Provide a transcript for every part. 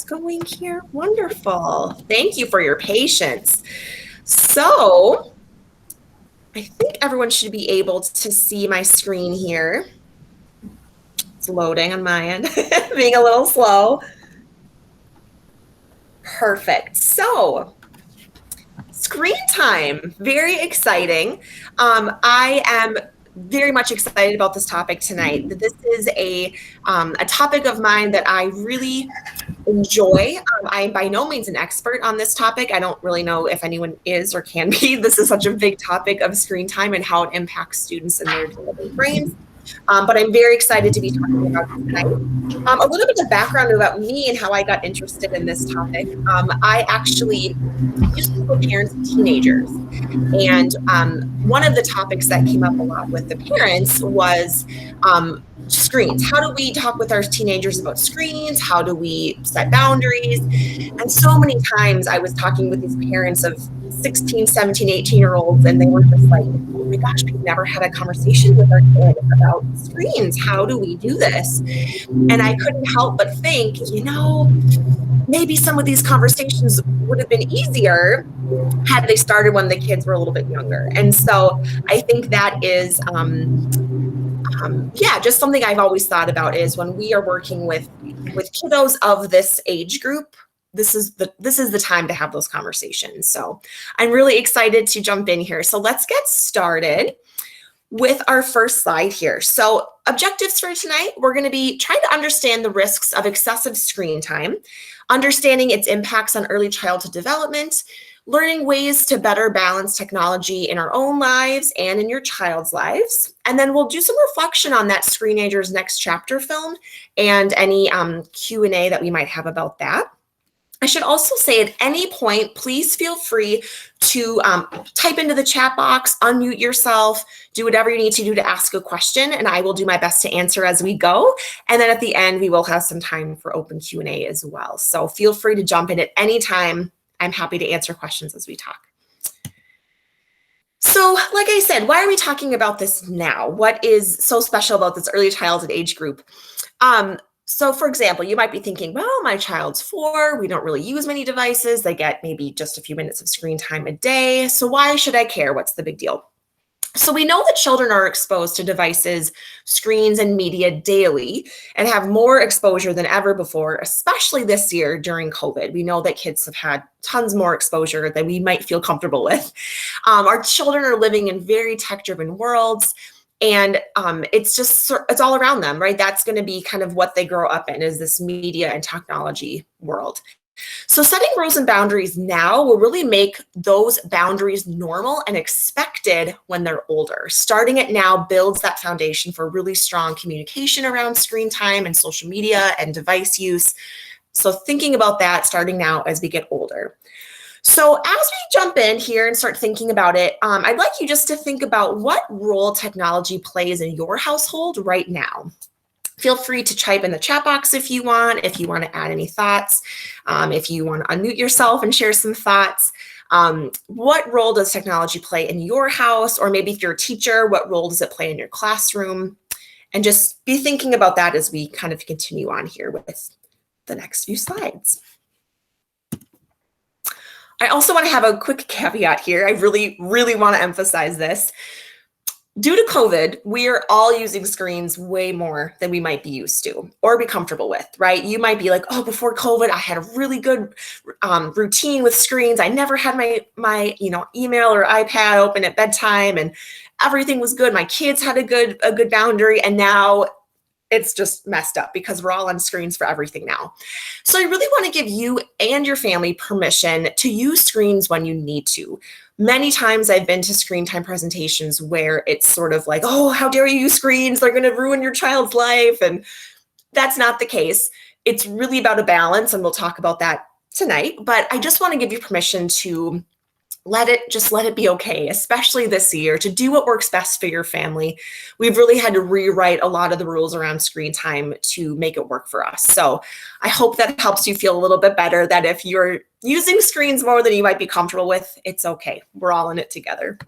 this going here? Wonderful. Thank you for your patience. So I think everyone should be able to see my screen here. It's loading on my end, being a little slow. Perfect. So screen time, very exciting. I am very much excited about this topic tonight. This is a topic of mine that I really enjoy. I am by no means an expert on this topic. I don't really know if anyone is or can be. This is such a big topic of screen time and how it impacts students and their developing brains. But I'm very excited to be talking about it tonight. A little bit of background about me and how I got interested in this topic. I actually used to be parents of teenagers. And one of the topics that came up a lot with the parents was screens. How do we talk with our teenagers about screens? How do we set boundaries? And so many times I was talking with these parents of 16, 17, 18-year-olds, and they were just like, oh my gosh, we've never had a conversation with our kid about screens. How do we do this? And I couldn't help but think, maybe some of these conversations would have been easier had they started when the kids were a little bit younger. And so I think that is, just something I've always thought about is when we are working with kiddos of this age group, this is the time to have those conversations. So I'm really excited to jump in here. So let's get started with our first slide here. So objectives for tonight, we're going to be trying to understand the risks of excessive screen time, understanding its impacts on early childhood development, learning ways to better balance technology in our own lives and in your child's lives. And then we'll do some reflection on that Screenagers Next Chapter film and any Q&A that we might have about that. I should also say at any point, please feel free to type into the chat box, unmute yourself, do whatever you need to do to ask a question, and I will do my best to answer as we go. And then at the end, we will have some time for open Q&A as well. So feel free to jump in at any time. I'm happy to answer questions as we talk. So like I said, why are we talking about this now? What is so special about this early childhood age group? So for example, you might be thinking, well, my child's 4, we don't really use many devices. They get maybe just a few minutes of screen time a day. So why should I care? What's the big deal? So we know that children are exposed to devices, screens, and media daily and have more exposure than ever before, especially this year during COVID. We know that kids have had tons more exposure than we might feel comfortable with. Our children are living in very tech-driven worlds. And it's all around them, right? That's going to be kind of what they grow up in, is this media and technology world. So setting rules and boundaries now will really make those boundaries normal and expected when they're older. Starting it now builds that foundation for really strong communication around screen time and social media and device use. So thinking about that starting now as we get older. So as we jump in here and start thinking about it, I'd like you just to think about what role technology plays in your household right now. Feel free to type in the chat box if you want to add any thoughts, if you want to unmute yourself and share some thoughts. What role does technology play in your house? Or maybe if you're a teacher, what role does it play in your classroom? And just be thinking about that as we kind of continue on here with the next few slides. I also want to have a quick caveat here. I really, really want to emphasize this. Due to COVID, we are all using screens way more than we might be used to or be comfortable with, right? You might be like, oh, before COVID, I had a really good routine with screens. I never had my email or iPad open at bedtime and everything was good. My kids had a good boundary, and now it's just messed up because we're all on screens for everything now. So I really want to give you and your family permission to use screens when you need to. Many times I've been to screen time presentations where it's sort of like, oh, how dare you use screens? They're going to ruin your child's life. And that's not the case. It's really about a balance, and we'll talk about that tonight. But I just want to give you permission to let it be okay, especially this year, to do what works best for your family. We've really had to rewrite a lot of the rules around screen time to make it work for us. So I hope that helps you feel a little bit better, that if you're using screens more than you might be comfortable with, it's okay. We're all in it together.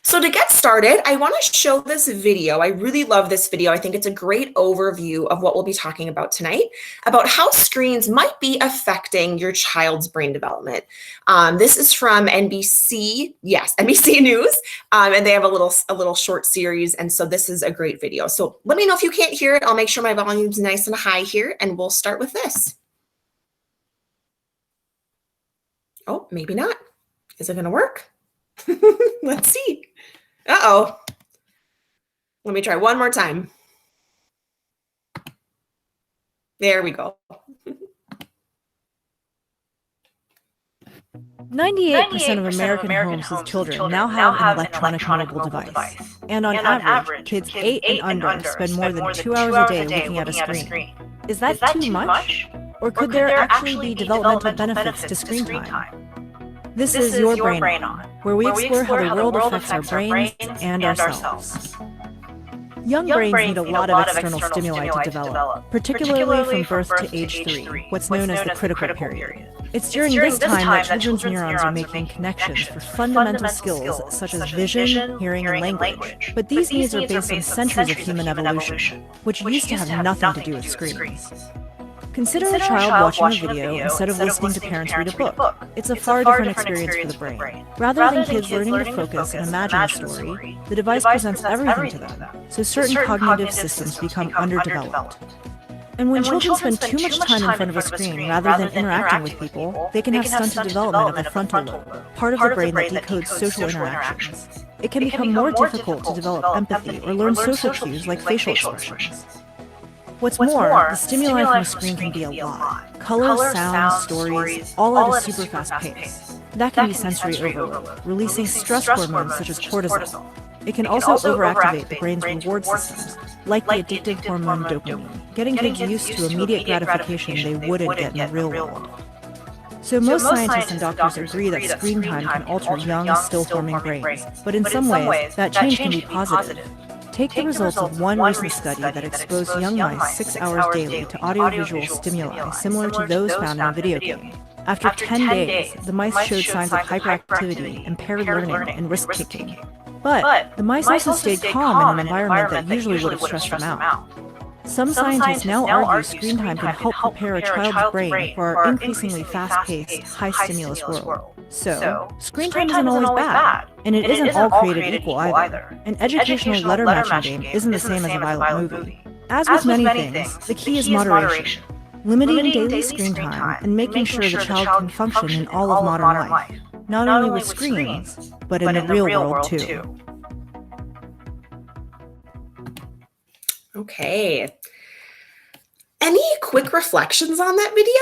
So to get started, I want to show this video. I really love this video. I think it's a great overview of what we'll be talking about tonight, about how screens might be affecting your child's brain development. This is from NBC, yes, NBC News, and they have a little short series, and so this is a great video. So let me know if you can't hear it. I'll make sure my volume's nice and high here, and we'll start with this. Oh, maybe not. Is it going to work? Let's see. Uh-oh. Let me try one more time. There we go. 98% of American homes with children now have an electronic mobile device. And on average, kids 8 and under spend more than 2 hours a day looking at a screen. Is that too much? Or could there actually be developmental benefits to screen time? This is Your Brain On, where we explore how the world affects our brains and ourselves. Young brains need a lot of external stimuli to develop, particularly from birth to age 3, what's known as the critical period. It's during this time that children's neurons are making connections for fundamental skills such as vision, hearing, and language. But these needs are based on centuries of human evolution, which used to have nothing to do with screens. Consider a child watching a video instead of listening to parents read a book. It's a far different experience for the brain. Rather than kids learning to focus and imagine a story, the device presents everything to them, so certain cognitive systems become underdeveloped. And when children spend too much time in front of a screen rather than interacting with people, they can have stunted development of the frontal lobe, part of the brain that decodes social interactions. It can become more difficult to develop empathy or learn social cues like facial expressions. What's more, the stimuli from a screen can be a lot. Colors, sounds, stories, all at a super fast pace. That can be sensory overload, releasing stress hormones such as cortisol. It can also overactivate the brain's reward systems, like the addictive hormone dopamine, getting kids used to immediate gratification they wouldn't get in the real world. So most scientists and doctors agree that screen time can alter young, still-forming brains, but in some ways, that change can be positive. Take the results of one recent study that exposed young mice 6 hours daily to audiovisual stimuli similar to those found in a video game. After 10 days, the mice showed signs of hyperactivity, impaired learning, and risk-taking. But the mice also stayed calm in an environment that usually would have stressed them out. Some scientists now argue screen time can help prepare a child's brain for our increasingly fast-paced, high-stimulus world. So, screen time isn't always bad, and it isn't all created equal either. An educational letter matching game isn't the same as a violent movie. As with many things, the key is moderation. Limiting daily screen time and making sure the child can function in all of modern life, not only with screens, but in the real world too. Okay. Any quick reflections on that video?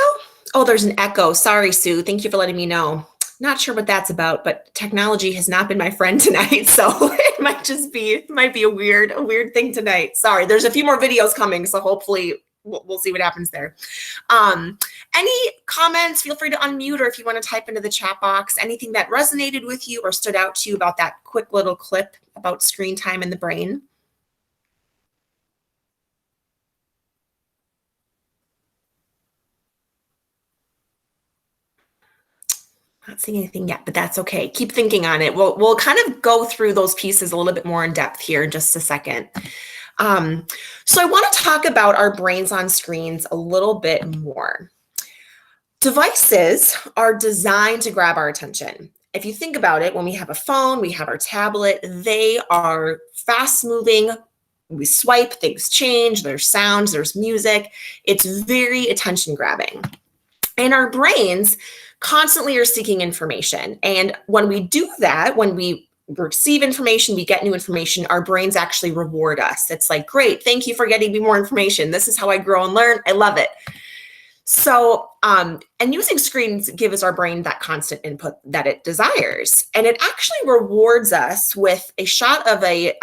Oh, there's an echo. Sorry, Sue. Thank you for letting me know. Not sure what that's about, but technology has not been my friend tonight, so it might be a weird thing tonight. Sorry. There's a few more videos coming, so hopefully we'll see what happens there. Any comments? Feel free to unmute, or if you want to type into the chat box, anything that resonated with you or stood out to you about that quick little clip about screen time in the brain. Not seeing anything yet, but that's okay. Keep thinking on it. We'll kind of go through those pieces a little bit more in depth here in just a second. So I want to talk about our brains on screens a little bit more. Devices are designed to grab our attention. If you think about it, when we have a phone, we have our tablet, they are fast moving. We swipe, things change, there's sounds, there's music. It's very attention grabbing. And our brains constantly are seeking information. And when we do that, when we receive information, we get new information, our brains actually reward us. It's like, great, thank you for getting me more information. This is how I grow and learn. I love it. So, and using screens gives our brain that constant input that it desires. And it actually rewards us with a shot of a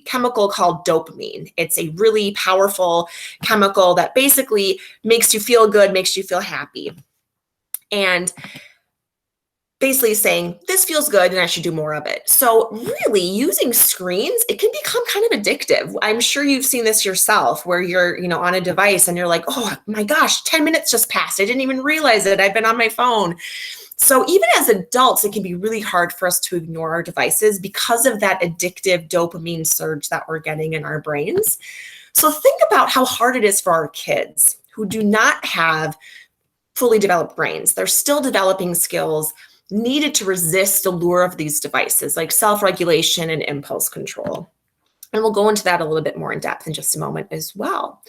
chemical called dopamine. It's a really powerful chemical that basically makes you feel good, makes you feel happy. And basically saying, this feels good and I should do more of it. So really using screens, it can become kind of addictive. I'm sure you've seen this yourself where you're, on a device and you're like, oh my gosh, 10 minutes just passed. I didn't even realize it. I've been on my phone. So even as adults, it can be really hard for us to ignore our devices because of that addictive dopamine surge that we're getting in our brains. So think about how hard it is for our kids who do not have fully developed brains. They're still developing skills needed to resist the lure of these devices like self-regulation and impulse control. And we'll go into that a little bit more in depth in just a moment as well.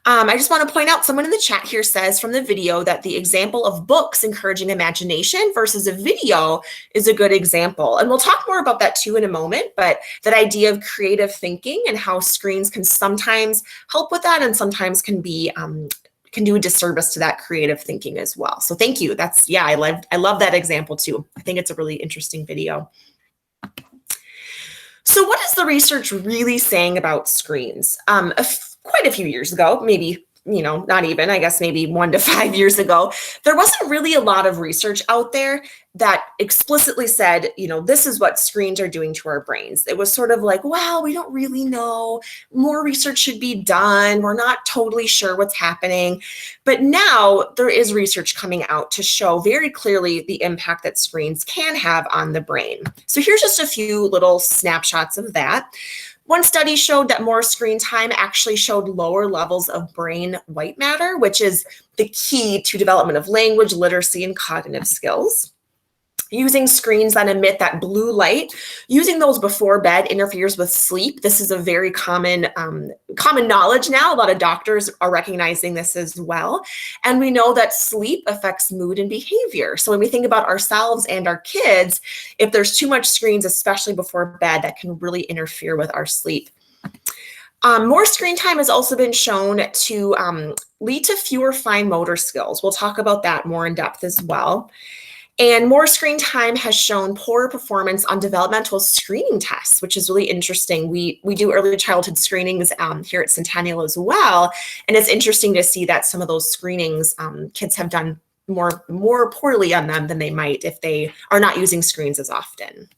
I just want to point out, someone in the chat here says from the video that the example of books encouraging imagination versus a video is a good example. And we'll talk more about that too in a moment, but that idea of creative thinking and how screens can sometimes help with that and sometimes can be can do a disservice to that creative thinking as well. So thank you. That's, yeah, I love that example too. I think it's a really interesting video. So what is the research really saying about screens? Quite a few years ago, maybe, not even, I guess maybe 1 to 5 years ago, there wasn't really a lot of research out there that explicitly said, this is what screens are doing to our brains. It was sort of like, well, we don't really know. More research should be done. We're not totally sure what's happening. But now there is research coming out to show very clearly the impact that screens can have on the brain. So here's just a few little snapshots of that. One study showed that more screen time actually showed lower levels of brain white matter, which is the key to development of language, literacy, and cognitive skills. Using screens that emit that blue light, using those before bed interferes with sleep. This is a very common knowledge now. A lot of doctors are recognizing this as well. And we know that sleep affects mood and behavior. So when we think about ourselves and our kids, if there's too much screens, especially before bed, that can really interfere with our sleep. More screen time has also been shown to lead to fewer fine motor skills. We'll talk about that more in depth as well. And more screen time has shown poorer performance on developmental screening tests, which is really interesting. We do early childhood screenings here at Centennial as well. And it's interesting to see that some of those screenings, kids have done more poorly on them than they might if they are not using screens as often.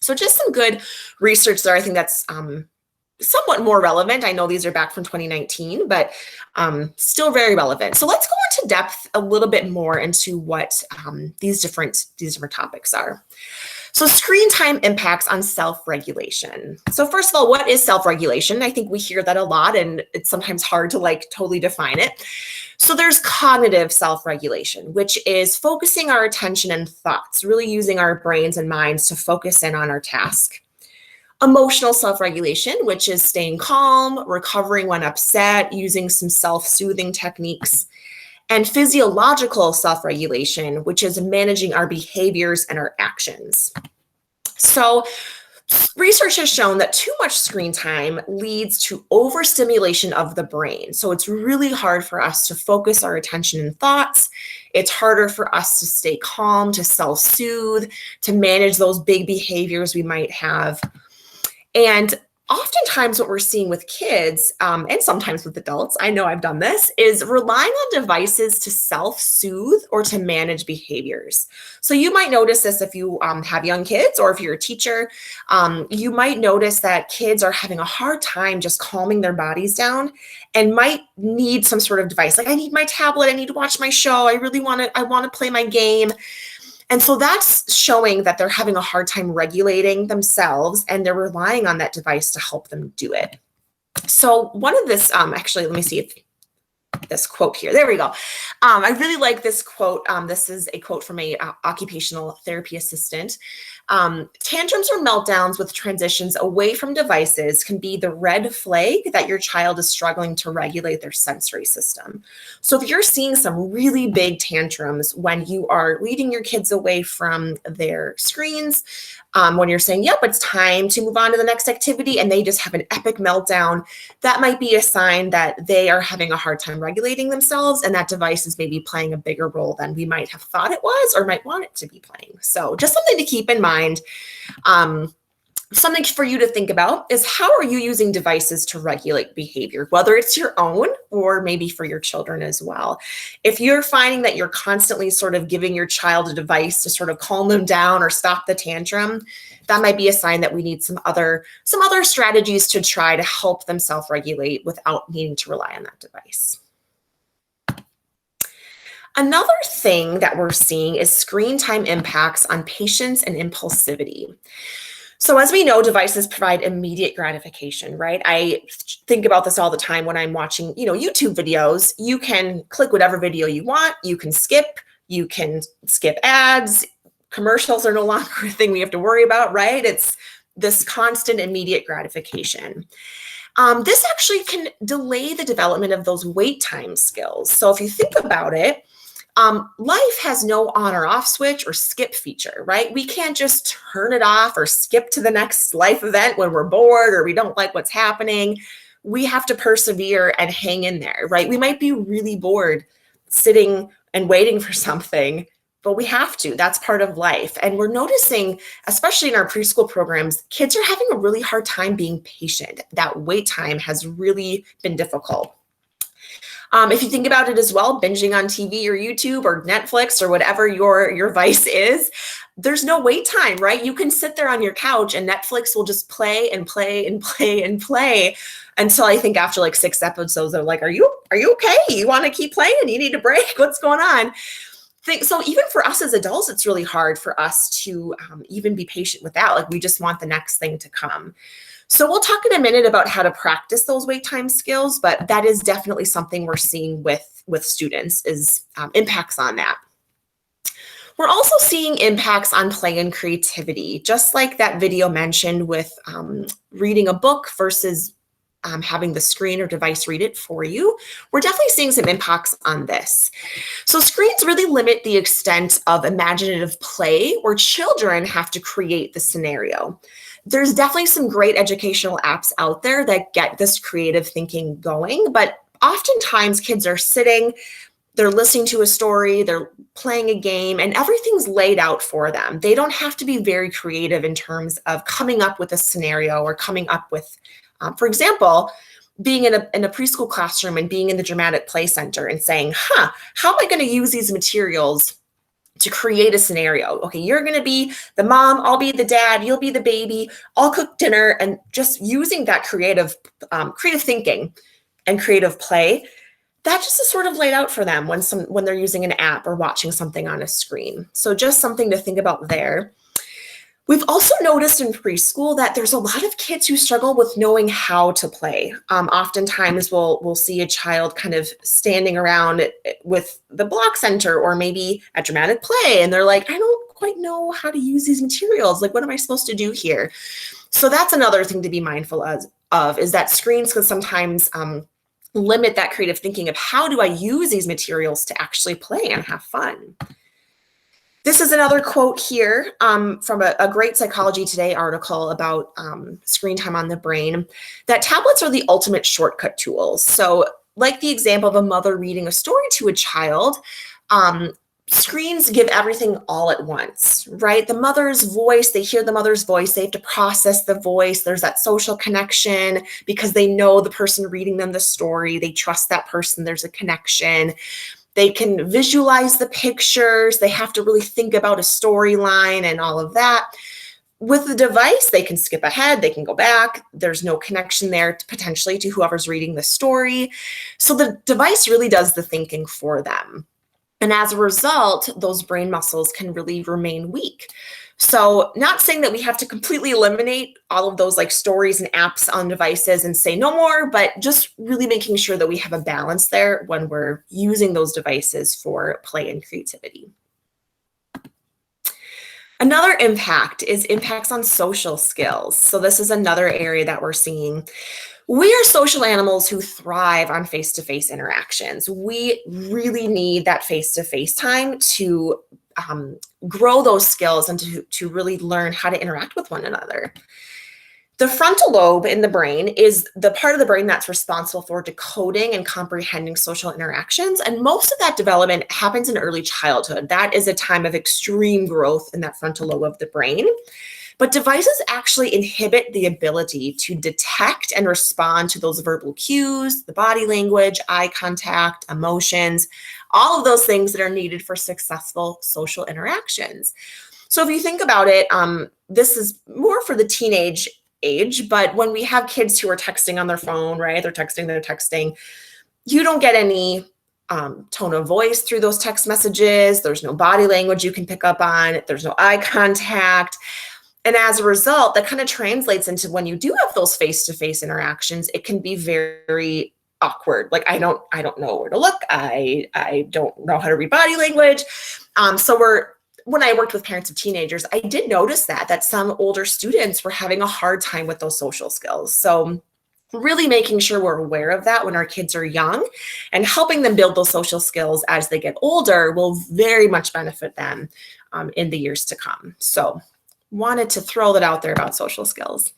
So just some good research there. I think that's somewhat more relevant. I know these are back from 2019, but still very relevant. So let's go into depth a little bit more into what these different topics are. So screen time impacts on self-regulation. So first of all, what is self-regulation? I think we hear that a lot and it's sometimes hard to totally define it. So there's cognitive self-regulation, which is focusing our attention and thoughts, really using our brains and minds to focus in on our task. Emotional self-regulation, which is staying calm, recovering when upset, using some self-soothing techniques. And physiological self-regulation, which is managing our behaviors and our actions. So research has shown that too much screen time leads to overstimulation of the brain. So it's really hard for us to focus our attention and thoughts. It's harder for us to stay calm, to self-soothe, to manage those big behaviors we might have. And oftentimes what we're seeing with kids, and sometimes with adults, I know I've done this, is relying on devices to self-soothe or to manage behaviors. So you might notice this if you have young kids or if you're a teacher, you might notice that kids are having a hard time just calming their bodies down and might need some sort of device. Like, I need my tablet, I need to watch my show, I want to play my game. And so that's showing that they're having a hard time regulating themselves and they're relying on that device to help them do it. So one of this, actually, let me see if this quote here, there we go. I really like this quote. This is a quote from a occupational therapy assistant. Tantrums or meltdowns with transitions away from devices can be the red flag that your child is struggling to regulate their sensory system. So if you're seeing some really big tantrums when you are leading your kids away from their screens, when you're saying, yep, it's time to move on to the next activity, and they just have an epic meltdown, that might be a sign that they are having a hard time regulating themselves, and that device is maybe playing a bigger role than we might have thought it was or might want it to be playing. So just something to keep in mind. Something for you to think about is, how are you using devices to regulate behavior, whether it's your own or maybe for your children as well. If you're finding that you're constantly sort of giving your child a device to sort of calm them down or stop the tantrum, that might be a sign that we need some other strategies to try to help them self-regulate without needing to rely on that device. Another thing that we're seeing is screen time impacts on patience and impulsivity. So as we know, devices provide immediate gratification, right? I think about this all the time when I'm watching, YouTube videos. You can click whatever video you want. You can skip ads. Commercials are no longer a thing we have to worry about, right? It's this constant immediate gratification. This actually can delay the development of those wait time skills. So if you think about it, life has no on or off switch or skip feature, right? We can't just turn it off or skip to the next life event when we're bored or we don't like what's happening. We have to persevere and hang in there, right? We might be really bored sitting and waiting for something, but we have to. That's part of life. And we're noticing, especially in our preschool programs, kids are having a really hard time being patient. That wait time has really been difficult. If you think about it as well, binging on TV or YouTube or Netflix or whatever your vice is, there's no wait time, right? You can sit there on your couch and Netflix will just play and play and play and play until I think after like 6 episodes, they're like, are you okay? You want to keep playing? You need a break? What's going on? So even for us as adults, it's really hard for us to even be patient with that. Like we just want the next thing to come. So we'll talk in a minute about how to practice those wait time skills, but that is definitely something we're seeing with students is impacts on that. We're also seeing impacts on play and creativity, just like that video mentioned with reading a book versus having the screen or device read it for you. We're definitely seeing some impacts on this. So screens really limit the extent of imaginative play where children have to create the scenario. There's definitely some great educational apps out there that get this creative thinking going, but oftentimes kids are sitting, they're listening to a story, they're playing a game, and everything's laid out for them. They don't have to be very creative in terms of coming up with a scenario or coming up with, for example, being in a preschool classroom and being in the dramatic play center and saying, how am I going to use these materials to create a scenario? Okay, you're going to be the mom, I'll be the dad, you'll be the baby, I'll cook dinner, and just using that creative thinking and creative play, that just is sort of laid out for them when they're using an app or watching something on a screen. So just something to think about there. We've also noticed in preschool that there's a lot of kids who struggle with knowing how to play. Oftentimes we'll see a child kind of standing around with the block center or maybe at dramatic play, and they're like, I don't quite know how to use these materials. Like, what am I supposed to do here? So that's another thing to be mindful of is that screens can sometimes limit that creative thinking of how do I use these materials to actually play and have fun. This is another quote here from a great Psychology Today article about screen time on the brain, that tablets are the ultimate shortcut tools. So like the example of a mother reading a story to a child, screens give everything all at once, right? The mother's voice, they hear the mother's voice, they have to process the voice. There's that social connection because they know the person reading them the story. They trust that person. There's a connection. They can visualize the pictures. They have to really think about a storyline and all of that. With the device, they can skip ahead. They can go back. There's no connection there potentially to whoever's reading the story. So the device really does the thinking for them. And as a result, those brain muscles can really remain weak. So not saying that we have to completely eliminate all of those like stories and apps on devices and say no more, but just really making sure that we have a balance there when we're using those devices for play and creativity. Another impact is impacts on social skills. So this is another area that we're seeing. We are social animals who thrive on face-to-face interactions. We really need that face-to-face time to grow those skills and to really learn how to interact with one another. The frontal lobe in the brain is the part of the brain that's responsible for decoding and comprehending social interactions. And most of that development happens in early childhood. That is a time of extreme growth in that frontal lobe of the brain. But devices actually inhibit the ability to detect and respond to those verbal cues, the body language, eye contact, emotions, all of those things that are needed for successful social interactions. So if you think about it, this is more for the teenage age, but when we have kids who are texting on their phone, right? They're texting, you don't get any tone of voice through those text messages. There's no body language you can pick up on. There's no eye contact. And as a result, that kind of translates into when you do have those face-to-face interactions, it can be very awkward. Like, I don't know where to look. I don't know how to read body language. When I worked with parents of teenagers, I did notice that some older students were having a hard time with those social skills. So really making sure we're aware of that when our kids are young and helping them build those social skills as they get older will very much benefit them in the years to come. So wanted to throw that out there about social skills.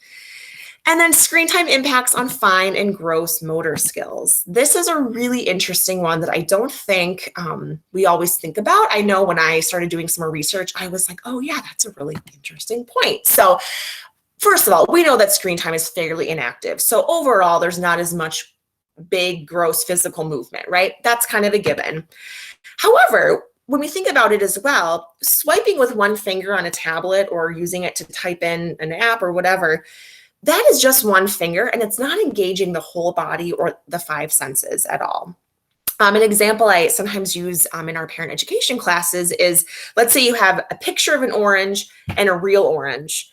And then screen time impacts on fine and gross motor skills. This is a really interesting one that I don't think we always think about. I know when I started doing some more research, I was like, oh yeah, that's a really interesting point. So first of all, we know that screen time is fairly inactive. So overall, there's not as much big, gross physical movement, right? That's kind of a given. However, when we think about it as well, swiping with one finger on a tablet or using it to type in an app or whatever, that is just one finger and it's not engaging the whole body or the five senses at all. An example I sometimes use in our parent education classes is, let's say you have a picture of an orange and a real orange,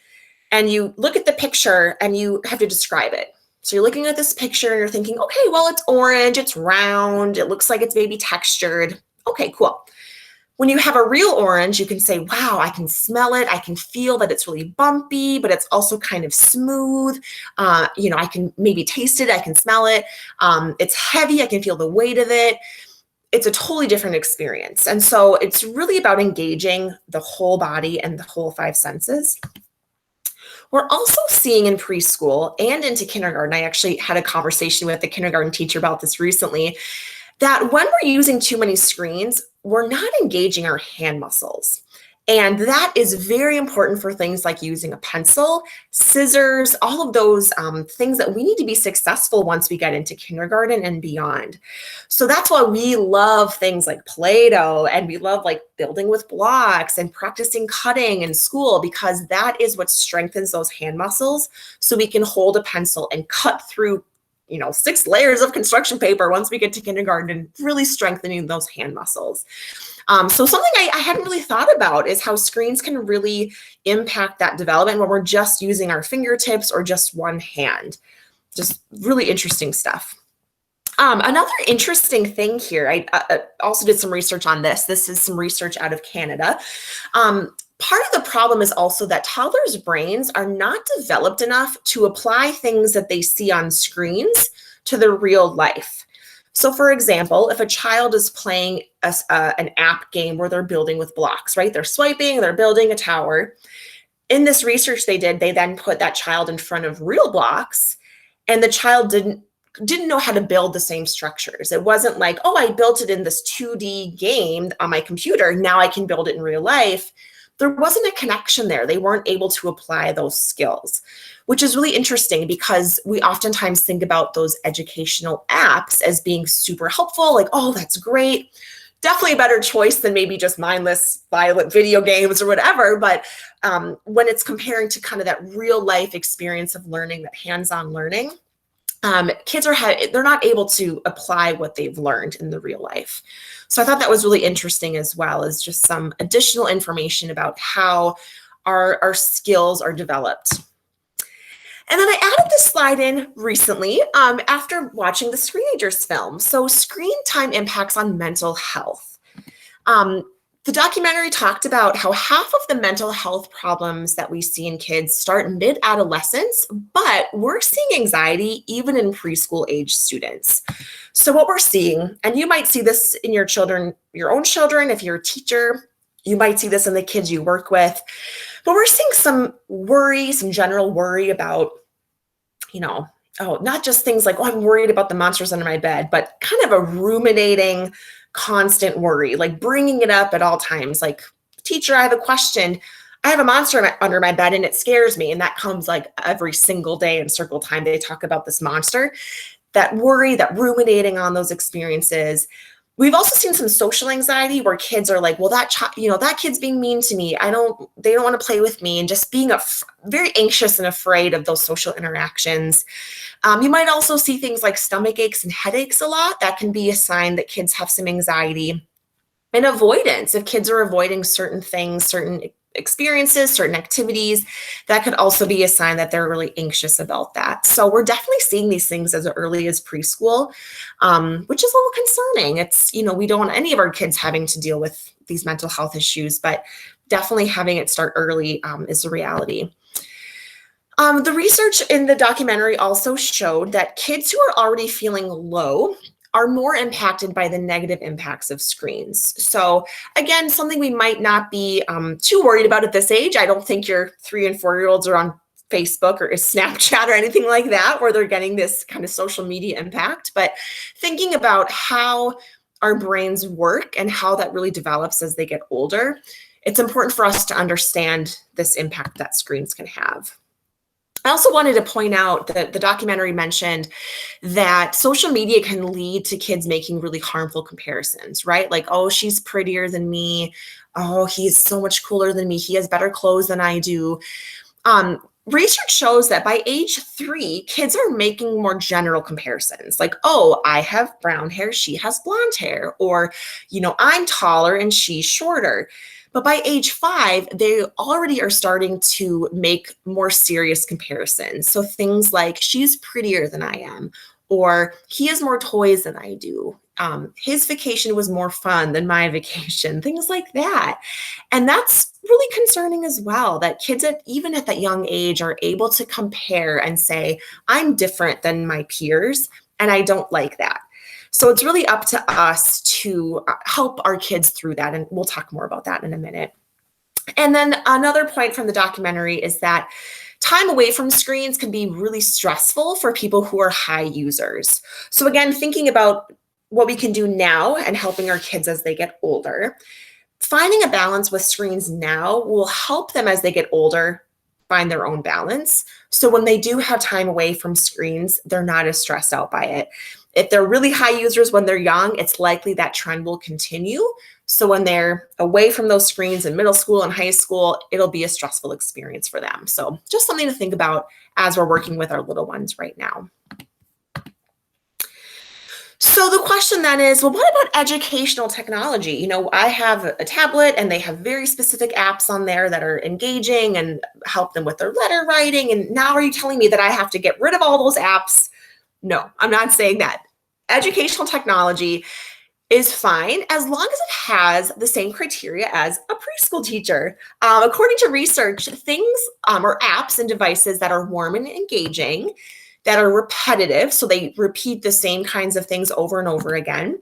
and you look at the picture and you have to describe it. So you're looking at this picture and you're thinking, okay, well, it's orange, it's round, it looks like it's maybe textured. Okay, cool. When you have a real orange, you can say, wow, I can smell it. I can feel that it's really bumpy, but it's also kind of smooth. I can maybe taste it. I can smell it. It's heavy. I can feel the weight of it. It's a totally different experience. And so it's really about engaging the whole body and the whole five senses. We're also seeing in preschool and into kindergarten, I actually had a conversation with a kindergarten teacher about this recently, that when we're using too many screens, we're not engaging our hand muscles. And that is very important for things like using a pencil, scissors, all of those things that we need to be successful once we get into kindergarten and beyond. So that's why we love things like Play-Doh, and we love like building with blocks and practicing cutting in school, because that is what strengthens those hand muscles so we can hold a pencil and cut through 6 layers of construction paper once we get to kindergarten, and really strengthening those hand muscles. So something I hadn't really thought about is how screens can really impact that development when we're just using our fingertips or just one hand. Just really interesting stuff. Another interesting thing here, I also did some research on this. This is some research out of Canada. Part of the problem is also that toddlers' brains are not developed enough to apply things that they see on screens to their real life. So for example, if a child is playing an app game where they're building with blocks, right? They're swiping, they're building a tower. In this research they did, they then put that child in front of real blocks, and the child didn't know how to build the same structures. It wasn't like, oh, I built it in this 2D game on my computer, now I can build it in real life. There wasn't a connection there. They weren't able to apply those skills, which is really interesting because we oftentimes think about those educational apps as being super helpful. Like, oh, that's great. Definitely a better choice than maybe just mindless, violent video games or whatever. But when it's comparing to kind of that real life experience of learning, that hands-on learning, kids they're not able to apply what they've learned in the real life. So I thought that was really interesting, as well as just some additional information about how our skills are developed. And then I added this slide in recently after watching the Screenagers film. So screen time impacts on mental health. The documentary talked about how half of the mental health problems that we see in kids start mid-adolescence, but we're seeing anxiety even in preschool age students. So what we're seeing, and you might see this in your own children, if you're a teacher, you might see this in the kids you work with, but we're seeing some general worry about, not just things like, oh, I'm worried about the monsters under my bed, but kind of a ruminating, constant worry, like bringing it up at all times. Like, teacher, I have a question. I have a monster under my bed and it scares me. And that comes like every single day in circle time. They talk about this monster, that worry, that ruminating on those experiences. We've also seen some social anxiety where kids are like, well, that kid's being mean to me. They don't want to play with me, and just being very anxious and afraid of those social interactions. You might also see things like stomach aches and headaches a lot. That can be a sign that kids have some anxiety. And avoidance, if kids are avoiding certain things, certain experiences, certain activities, that could also be a sign that they're really anxious about that. So we're definitely seeing these things as early as preschool, which is a little concerning. It's, we don't want any of our kids having to deal with these mental health issues, but definitely having it start early is a reality. The research in the documentary also showed that kids who are already feeling low are more impacted by the negative impacts of screens. So again, something we might not be too worried about at this age. I don't think your 3 and 4-year-olds are on Facebook or Snapchat or anything like that, where they're getting this kind of social media impact. But thinking about how our brains work and how that really develops as they get older, it's important for us to understand this impact that screens can have. I also wanted to point out that the documentary mentioned that social media can lead to kids making really harmful comparisons, right? Like, oh, she's prettier than me. Oh, he's so much cooler than me. He has better clothes than I do. Research shows that by age 3, kids are making more general comparisons, like, oh, I have brown hair, she has blonde hair, or, I'm taller and she's shorter. But by age 5, they already are starting to make more serious comparisons. So things like, she's prettier than I am, or he has more toys than I do. His vacation was more fun than my vacation, things like that. And that's really concerning as well, that kids even at that young age are able to compare and say, I'm different than my peers, and I don't like that. So it's really up to us to help our kids through that. And we'll talk more about that in a minute. And then another point from the documentary is that time away from screens can be really stressful for people who are high users. So again, thinking about what we can do now and helping our kids as they get older, finding a balance with screens now will help them as they get older find their own balance. So when they do have time away from screens, they're not as stressed out by it. If they're really high users when they're young, it's likely that trend will continue. So when they're away from those screens in middle school and high school, it'll be a stressful experience for them. So just something to think about as we're working with our little ones right now. So the question then is, well, what about educational technology? I have a tablet and they have very specific apps on there that are engaging and help them with their letter writing. And now are you telling me that I have to get rid of all those apps? No, I'm not saying that. Educational technology is fine as long as it has the same criteria as a preschool teacher. According to research, things or apps and devices that are warm and engaging, that are repetitive, so they repeat the same kinds of things over and over again.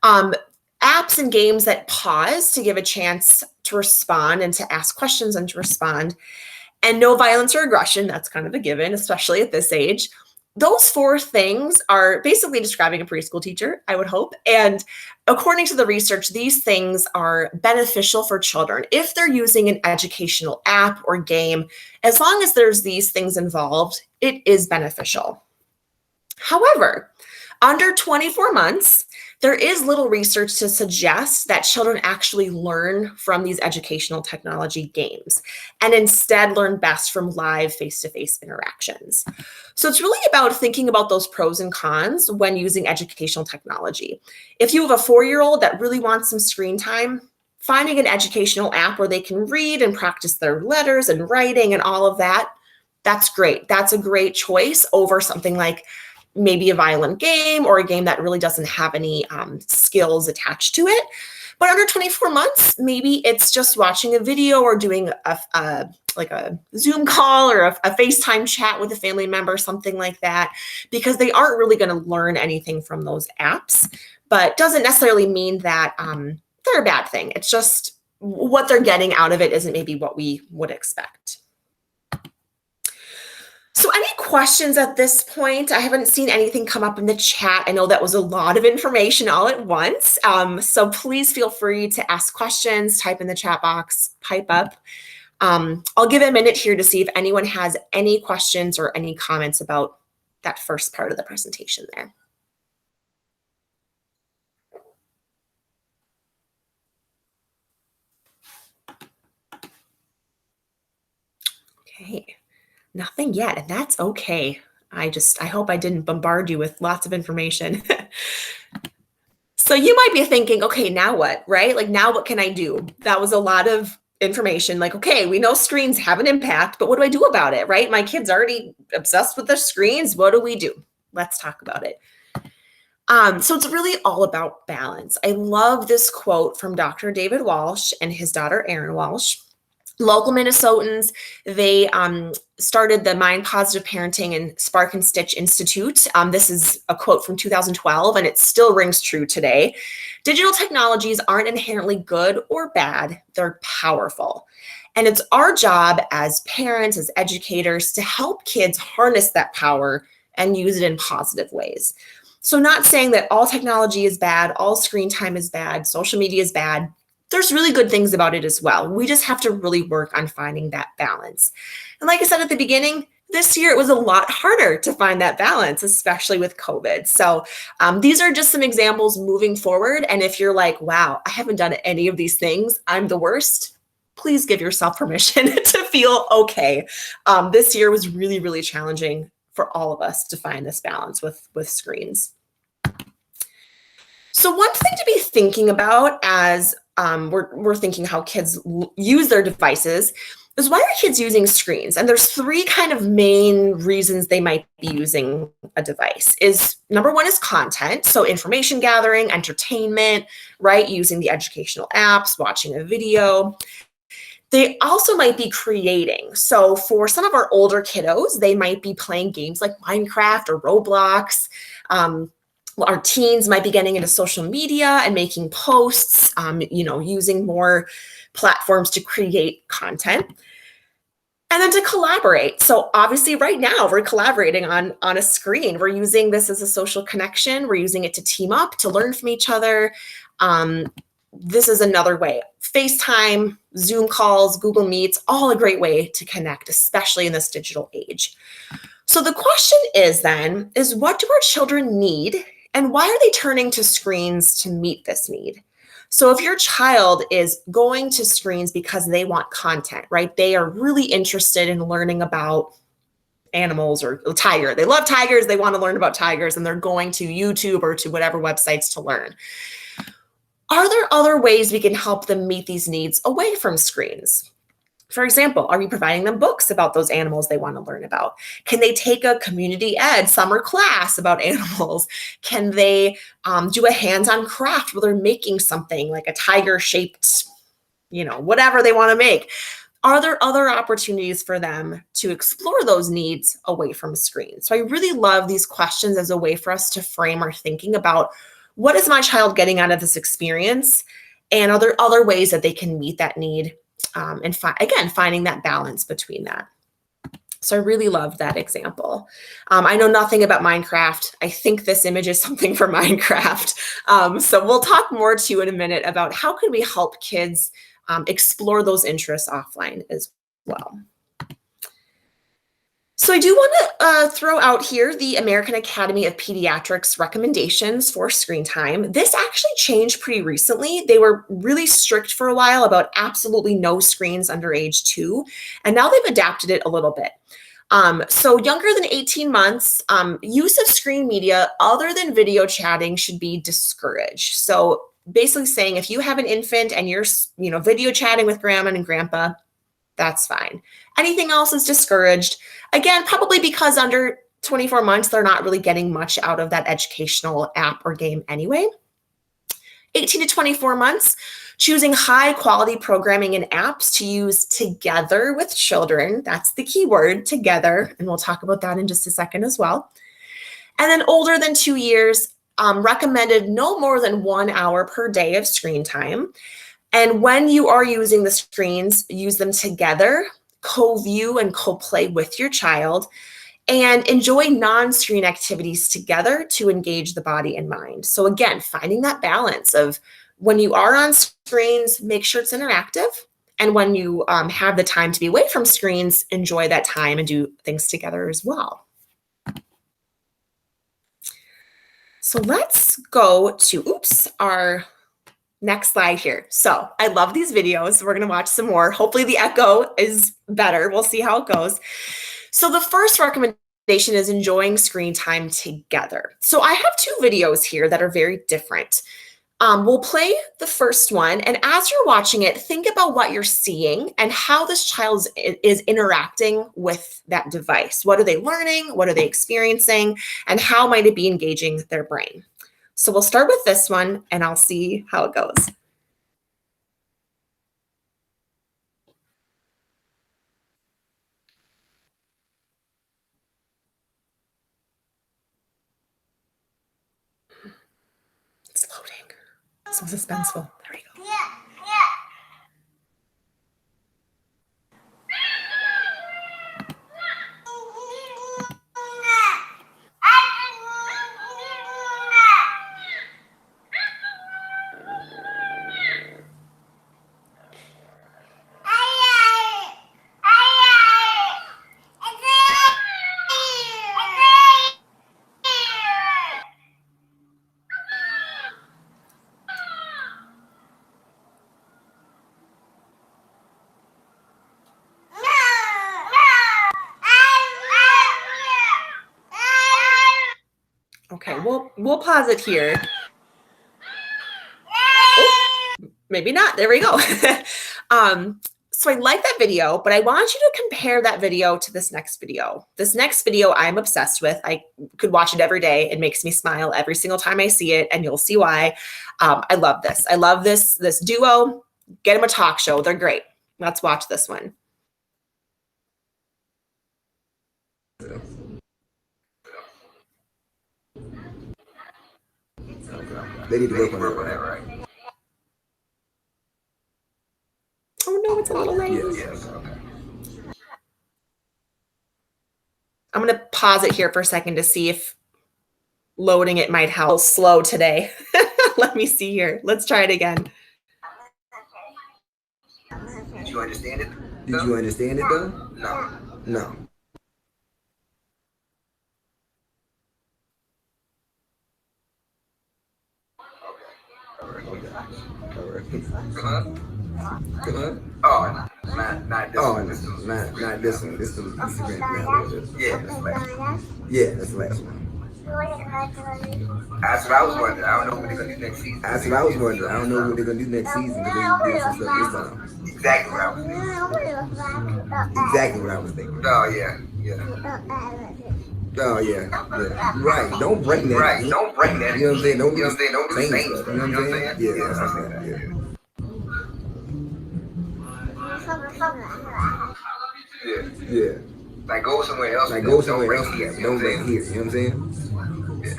Apps and games that pause to give a chance to respond and to ask questions and to respond. And no violence or aggression, that's kind of a given, especially at this age. Those 4 things are basically describing a preschool teacher, I would hope. And according to the research, these things are beneficial for children if they're using an educational app or game. As long as there's these things involved, it is beneficial. However, under 24 months, there is little research to suggest that children actually learn from these educational technology games and instead learn best from live face-to-face interactions. So it's really about thinking about those pros and cons when using educational technology. If you have a 4-year-old that really wants some screen time, finding an educational app where they can read and practice their letters and writing and all of that, that's great. That's a great choice over something like maybe a violent game or a game that really doesn't have any skills attached to it. But under 24 months, maybe it's just watching a video or doing a Zoom call or a FaceTime chat with a family member, something like that, because they aren't really going to learn anything from those apps, but doesn't necessarily mean that they're a bad thing. It's just what they're getting out of it isn't maybe what we would expect. So any questions at this point? I haven't seen anything come up in the chat. I know that was a lot of information all at once. So please feel free to ask questions, type in the chat box, pipe up. I'll give it a minute here to see if anyone has any questions or any comments about that first part of the presentation there. Okay, nothing yet, and that's okay. I hope I didn't bombard you with lots of information. So you might be thinking, okay, now what, right? Like, now what can I do? That was a lot of information. Like, okay, we know screens have an impact, but what do I do about it, right? My kid's already obsessed with the screens. What do we do? Let's talk about it. So it's really all about balance. I love this quote from Dr. David Walsh and his daughter, Erin Walsh. Local Minnesotans, they started the Mind Positive Parenting and Spark and Stitch Institute. This is a quote from 2012, and it still rings true today. Digital technologies aren't inherently good or bad, they're powerful. And it's our job as parents, as educators, to help kids harness that power and use it in positive ways. So not saying that all technology is bad, all screen time is bad, social media is bad. There's really good things about it as well. We just have to really work on finding that balance. And like I said at the beginning, this year it was a lot harder to find that balance, especially with COVID. So these are just some examples moving forward. And if you're like, wow, I haven't done any of these things, I'm the worst, please give yourself permission to feel okay. This year was really, really challenging for all of us to find this balance with screens. So one thing to be thinking about as we're thinking how kids use their devices is, why are kids using screens? And there's three kind of main reasons they might be using a device. Number one is content. So information gathering, entertainment, right? Using the educational apps, watching a video. They also might be creating. So for some of our older kiddos, they might be playing games like Minecraft or Roblox. Our teens might be getting into social media and making posts, using more platforms to create content. And then to collaborate. So obviously right now we're collaborating on a screen. We're using this as a social connection. We're using it to team up, to learn from each other. This is another way. FaceTime, Zoom calls, Google Meets, all a great way to connect, especially in this digital age. So the question is then, what do our children need? And why are they turning to screens to meet this need? So if your child is going to screens because they want content, right? They are really interested in learning about animals or a tiger. They love tigers. They want to learn about tigers, and they're going to YouTube or to whatever websites to learn. Are there other ways we can help them meet these needs away from screens? For example, are we providing them books about those animals they want to learn about? Can they take a community ed summer class about animals? Can they do a hands-on craft where they're making something like a tiger-shaped, whatever they want to make? Are there other opportunities for them to explore those needs away from screens? So I really love these questions as a way for us to frame our thinking about, what is my child getting out of this experience? And are there other ways that they can meet that need? And finding that balance between that. So I really loved that example. I know nothing about Minecraft. I think this image is something for Minecraft. So we'll talk more to you in a minute about how can we help kids explore those interests offline as well. So I do want to throw out here the American Academy of Pediatrics recommendations for screen time. This actually changed pretty recently. They were really strict for a while about absolutely no screens under age 2, and now they've adapted it a little bit. So younger than 18 months, use of screen media other than video chatting should be discouraged. So basically saying, if you have an infant and you're video chatting with grandma and grandpa, that's fine. Anything else is discouraged. Again, probably because under 24 months, they're not really getting much out of that educational app or game anyway. 18 to 24 months, choosing high quality programming and apps to use together with children. That's the key word, together. And we'll talk about that in just a second as well. And then older than 2 years, recommended no more than 1 hour per day of screen time. And when you are using the screens, use them together, co-view and co-play with your child, and enjoy non-screen activities together to engage the body and mind. So again, finding that balance of, when you are on screens, make sure it's interactive. And when you have the time to be away from screens, enjoy that time and do things together as well. So let's go to, our next slide here. So I love these videos. We're going to watch some more. Hopefully the echo is better. We'll see how it goes. So the first recommendation is enjoying screen time together. So I have two videos here that are very different. We'll play the first one, and as you're watching it, think about what you're seeing and how this child is interacting with that device. What are they learning? What are they experiencing? And how might it be engaging their brain? So we'll start with this one, and I'll see how it goes. It's loading. So suspenseful. There we go. Okay, we'll pause it here. Oh, maybe not. There we go. So I like that video, but I want you to compare that video to this next video. This next video I'm obsessed with. I could watch it every day. It makes me smile every single time I see it, and you'll see why. I love this. I love this duo. Get them a talk show. They're great. Let's watch this one. They need to work on that, right? Oh no, it's a little late. Yes. Okay. I'm going to pause it here for a second to see if loading it might help. It's slow today. Let me see here. Let's try it again. Did you understand it? Did you understand it though? No. No. Oh, not this one. This one. Not this one. This one. Yeah, that's the last one. Yeah, that's the last one. That's what I was wondering. I don't know what they're gonna do next season. That's what I was wondering. I don't know what they're gonna do next season because they did some stuff this time. Exactly what I was thinking. Exactly what I was thinking. Oh yeah, yeah. Oh yeah. Right. Don't bring that. Right. Don't bring that. You know what I'm saying? Don't. You know what I'm saying? Don't do things. You know what I'm saying? Yeah. That's what I'm saying. Yeah. Yeah. Like go somewhere else. Like go somewhere else. Yeah. Don't bring here. You know what I'm saying? Yeah.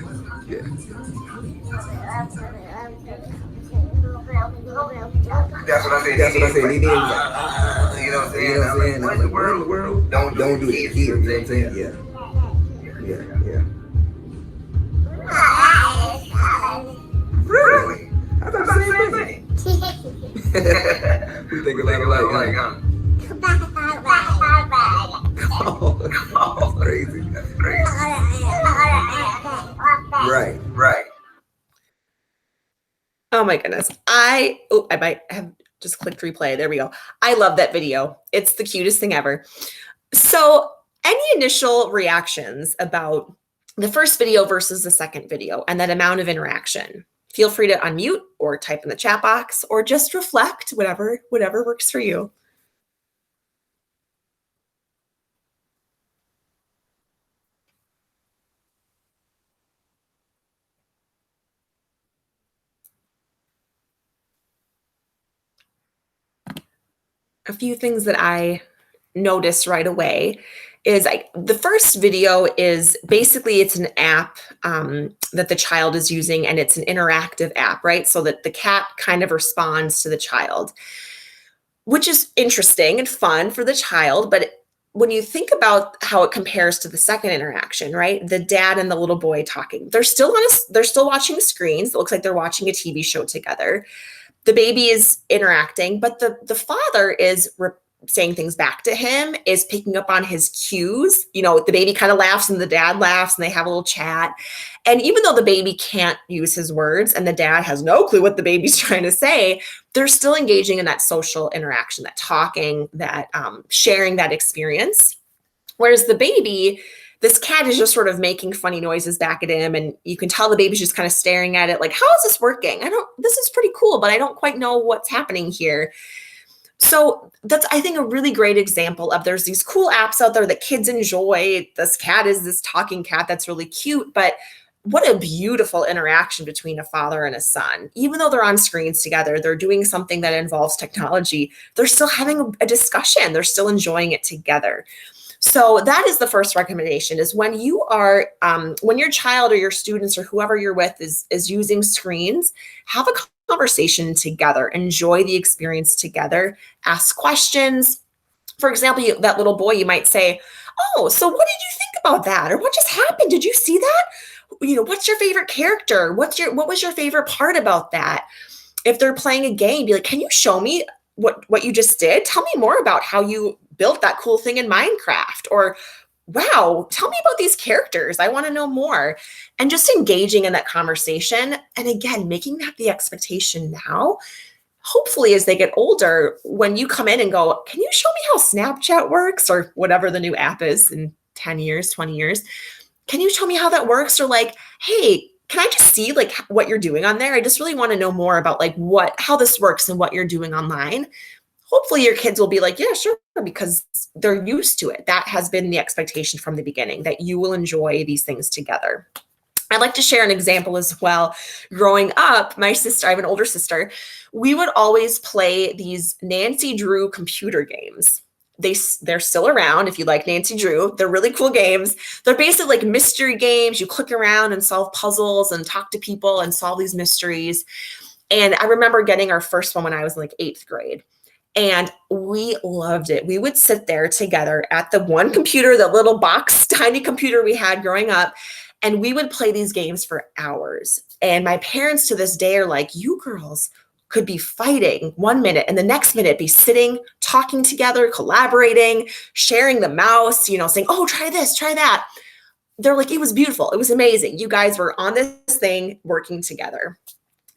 Yeah. That's what I said. That's what I said. They did. You know what I'm saying? You know what I'm saying? What in the world? Don't do it here. You know what I'm saying? Yeah. Yeah. Really? I thought the same thing. We think a lot alike, huh? Oh, that's crazy. That's crazy. Right. Oh my goodness. I might have just clicked replay. There we go. I love that video. It's the cutest thing ever. So any initial reactions about the first video versus the second video and that amount of interaction? Feel free to unmute or type in the chat box or just reflect, whatever works for you. A few things that I noticed right away is the first video is basically it's an app that the child is using, and it's an interactive app, right? So that the cat kind of responds to the child, which is interesting and fun for the child. But when you think about how it compares to the second interaction, right? The dad and the little boy talking, they're still watching screens. It looks like they're watching a TV show together. The baby is interacting, but the father is saying things back to him, is picking up on his cues. The baby kind of laughs and the dad laughs and they have a little chat. And even though the baby can't use his words and the dad has no clue what the baby's trying to say, they're still engaging in that social interaction, that talking, that sharing that experience. Whereas the baby, this cat is just sort of making funny noises back at him. And you can tell the baby's just kind of staring at it like, how is this working? This is pretty cool, but I don't quite know what's happening here. So that's, I think, a really great example of there's these cool apps out there that kids enjoy. This cat is this talking cat that's really cute, but what a beautiful interaction between a father and a son. Even though they're on screens together, they're doing something that involves technology, they're still having a discussion. They're still enjoying it together. So that is the first recommendation, is when you are, when your child or your students or whoever you're with is using screens, have a conversation together, enjoy the experience together, ask questions. For example, that little boy, you might say, oh, so what did you think about that? Or what just happened? Did you see that? What's your favorite character? What was your favorite part about that? If they're playing a game, be like, can you show me what you just did? Tell me more about how you built that cool thing in Minecraft. Or, wow, tell me about these characters. I want to know more. And just engaging in that conversation. And again, making that the expectation now. Hopefully, as they get older, when you come in and go, can you show me how Snapchat works? Or whatever the new app is in 10 years, 20 years. Can you show me how that works? Or like, hey, can I just see like what you're doing on there? I just really want to know more about like how this works and what you're doing online. Hopefully your kids will be like, yeah, sure, because they're used to it. That has been the expectation from the beginning, that you will enjoy these things together. I'd like to share an example as well. Growing up, my sister, I have an older sister, we would always play these Nancy Drew computer games. They're still around if you like Nancy Drew. They're really cool games. They're basically like mystery games. You click around and solve puzzles and talk to people and solve these mysteries. And I remember getting our first one when I was in like 8th grade. And we loved it. We would sit there together at the one computer, the little box, tiny computer we had growing up, and we would play these games for hours. And my parents to this day are like, you girls could be fighting one minute and the next minute be sitting, talking together, collaborating, sharing the mouse, saying, oh, try this, try that. They're like, it was beautiful. It was amazing. You guys were on this thing working together.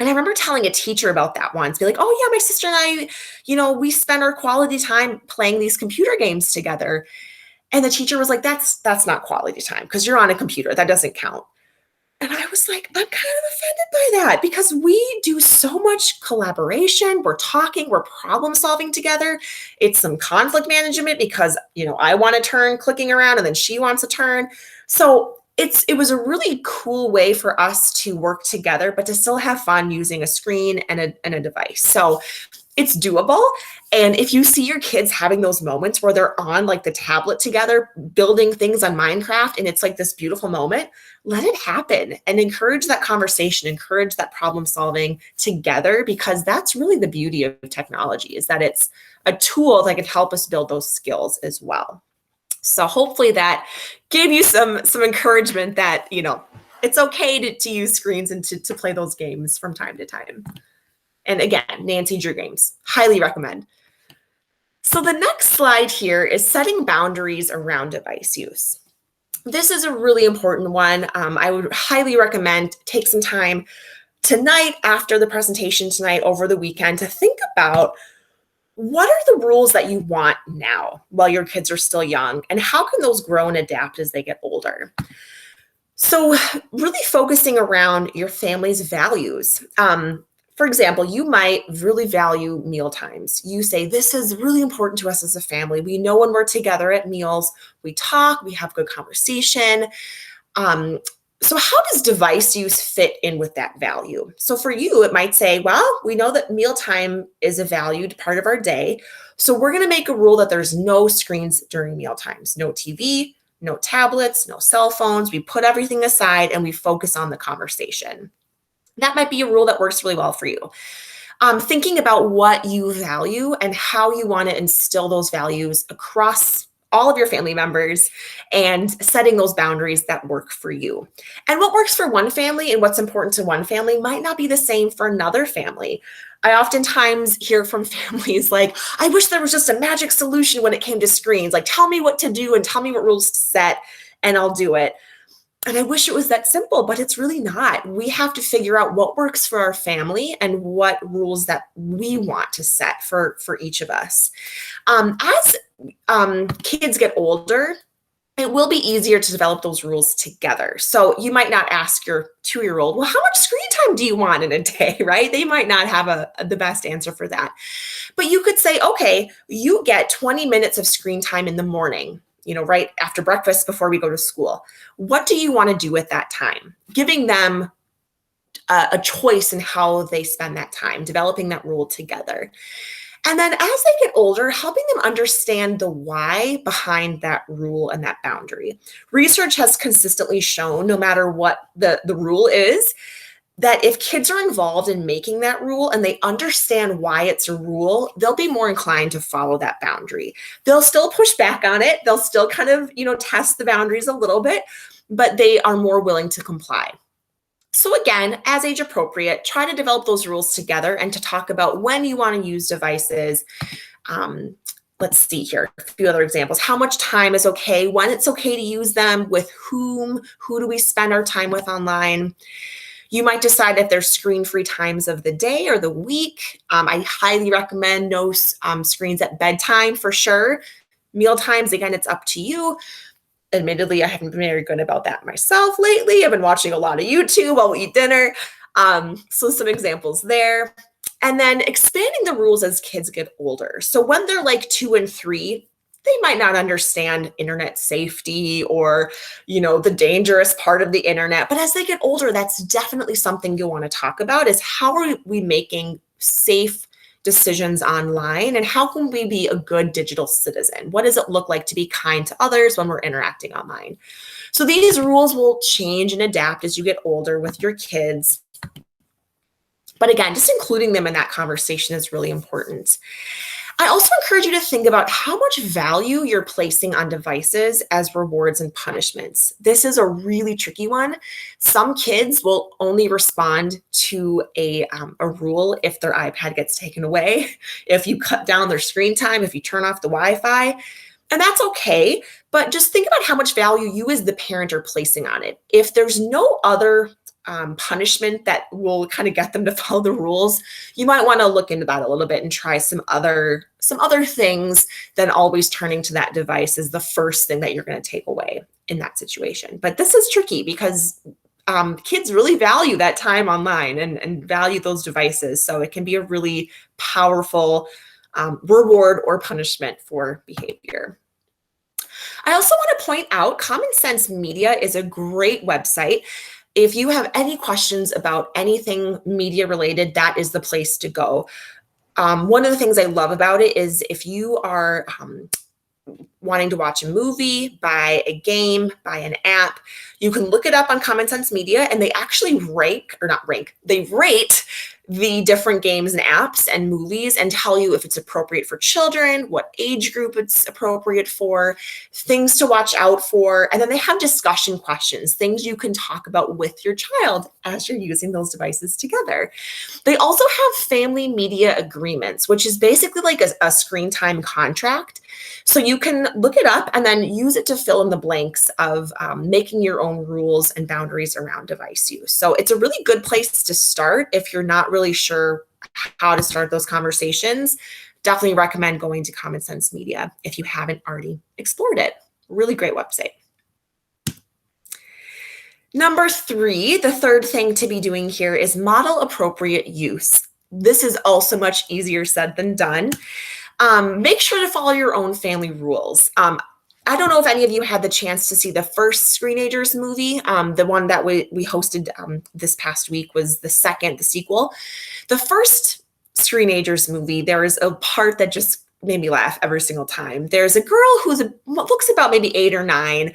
And I remember telling a teacher about that once, be like, oh yeah, my sister and I, we spend our quality time playing these computer games together. And the teacher was like, that's not quality time because you're on a computer. That doesn't count. And I was like, I'm kind of offended by that because we do so much collaboration. We're talking, we're problem solving together. It's some conflict management because, I want a turn clicking around and then she wants a turn. So it was a really cool way for us to work together, but to still have fun using a screen and a device. So it's doable. And if you see your kids having those moments where they're on like the tablet together, building things on Minecraft, and it's like this beautiful moment, let it happen and encourage that conversation, encourage that problem solving together, because that's really the beauty of technology, is that it's a tool that can help us build those skills as well. So hopefully that gave you some encouragement that, it's okay to use screens and to play those games from time to time. And again, Nancy Drew games, highly recommend. So the next slide here is setting boundaries around device use. This is a really important one. I would highly recommend take some time tonight, after the presentation tonight, over the weekend, to think about what are the rules that you want now while your kids are still young, and how can those grow and adapt as they get older? So really focusing around your family's values. For example, you might really value meal times. You say, this is really important to us as a family. We know when we're together at meals, we talk, we have good conversation. So how does device use fit in with that value? So for you, it might say, well, we know that mealtime is a valued part of our day. So we're going to make a rule that there's no screens during meal times, no TV, no tablets, no cell phones. We put everything aside and we focus on the conversation. That might be a rule that works really well for you. Thinking about what you value and how you want to instill those values across all of your family members and setting those boundaries that work for you. And what works for one family and what's important to one family might not be the same for another family. I oftentimes hear from families like, I wish there was just a magic solution when it came to screens. Like, tell me what to do and tell me what rules to set and I'll do it. And I wish it was that simple, but it's really not. We have to figure out what works for our family and what rules that we want to set for each of us. As kids get older, it will be easier to develop those rules together. So you might not ask your 2-year-old, well, how much screen time do you want in a day, right? They might not have the best answer for that. But you could say, okay, you get 20 minutes of screen time in the morning, right after breakfast before we go to school. What do you want to do with that time? Giving them a choice in how they spend that time, developing that rule together. And then as they get older, helping them understand the why behind that rule and that boundary. Research has consistently shown, no matter what the rule is, that if kids are involved in making that rule and they understand why it's a rule, they'll be more inclined to follow that boundary. They'll still push back on it. They'll still kind of, test the boundaries a little bit, but they are more willing to comply. So again, as age appropriate, try to develop those rules together and to talk about when you want to use devices. Let's see here, a few other examples. How much time is okay, when it's okay to use them, with whom, who do we spend our time with online. You might decide if there's screen-free times of the day or the week. I highly recommend no screens at bedtime for sure. Meal times, again, it's up to you. Admittedly, I haven't been very good about that myself lately. I've been watching a lot of YouTube while we eat dinner. So some examples there. And then expanding the rules as kids get older. So when they're like 2 and 3, they might not understand internet safety or, the dangerous part of the internet. But as they get older, that's definitely something you'll want to talk about, is how are we making safe decisions online, and how can we be a good digital citizen? What does it look like to be kind to others when we're interacting online? So these rules will change and adapt as you get older with your kids. But again, just including them in that conversation is really important. I also encourage you to think about how much value you're placing on devices as rewards and punishments. This is a really tricky one. Some kids will only respond to a rule if their iPad gets taken away, if you cut down their screen time, if you turn off the Wi-Fi, and that's okay. But just think about how much value you as the parent are placing on it. If there's no other punishment that will kind of get them to follow the rules, you might want to look into that a little bit and try some other things than always turning to that device as the first thing that you're going to take away in that situation. But this is tricky because kids really value that time online and value those devices. So it can be a really powerful reward or punishment for behavior. I also want to point out Common Sense Media is a great website. If you have any questions about anything media related, that is the place to go. One of the things I love about it is if you are wanting to watch a movie, buy a game, buy an app, you can look it up on Common Sense Media, and they actually they rate the different games and apps and movies and tell you if it's appropriate for children, what age group it's appropriate for, things to watch out for. And then they have discussion questions, things you can talk about with your child as you're using those devices together. They also have family media agreements, which is basically like a screen time contract. So you can look it up and then use it to fill in the blanks of making your own rules and boundaries around device use. So it's a really good place to start if you're not really sure how to start those conversations. Definitely recommend going to Common Sense Media if you haven't already explored it. Really great website. Number 3, the third thing to be doing here is model appropriate use. This is also much easier said than done. Make sure to follow your own family rules. I don't know if any of you had the chance to see the first Screenagers movie. The one that we hosted this past week was the sequel. The first Screenagers movie, there is a part that just made me laugh every single time. There's a girl who looks about maybe 8 or 9,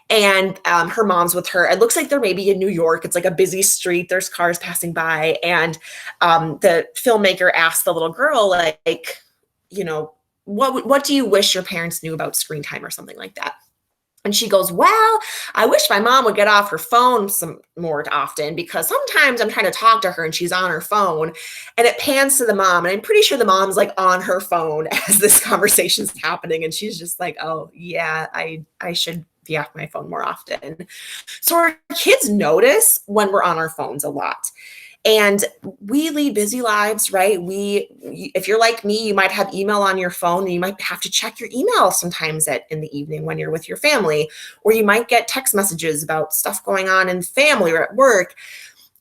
and her mom's with her. It looks like they're maybe in New York. It's like a busy street. There's cars passing by, and the filmmaker asked the little girl, like, what do you wish your parents knew about screen time or something like that? And she goes, well, I wish my mom would get off her phone some more often, because sometimes I'm trying to talk to her and she's on her phone, and it pans to the mom. And I'm pretty sure the mom's like on her phone as this conversation's happening. And she's just like, oh yeah, I should be off my phone more often. So our kids notice when we're on our phones a lot. And we lead busy lives, right? If you're like me, you might have email on your phone, and you might have to check your email sometimes in the evening when you're with your family, or you might get text messages about stuff going on in family or at work.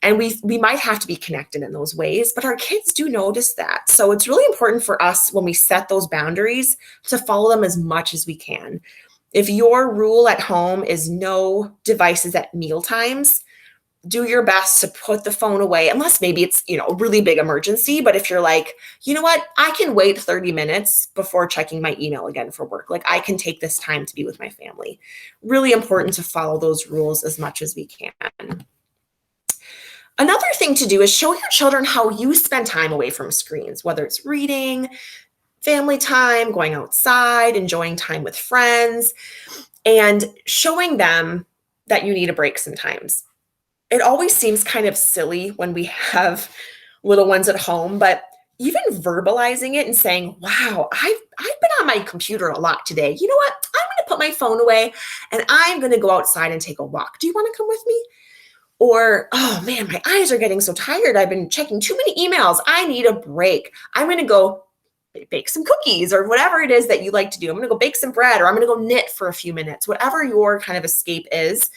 And we might have to be connected in those ways, but our kids do notice that. So it's really important for us, when we set those boundaries, to follow them as much as we can. If your rule at home is no devices at meal times, do your best to put the phone away, unless maybe it's, a really big emergency. But if you're like, you know what, I can wait 30 minutes before checking my email again for work. Like, I can take this time to be with my family. Really important to follow those rules as much as we can. Another thing to do is show your children how you spend time away from screens, whether it's reading, family time, going outside, enjoying time with friends, and showing them that you need a break sometimes. It always seems kind of silly when we have little ones at home, but even verbalizing it and saying, wow, I've been on my computer a lot today. You know what? I'm going to put my phone away and I'm going to go outside and take a walk. Do you want to come with me? Or, oh man, my eyes are getting so tired. I've been checking too many emails. I need a break. I'm going to go bake some cookies, or whatever it is that you like to do. I'm going to go bake some bread, or I'm going to go knit for a few minutes, whatever your kind of escape is.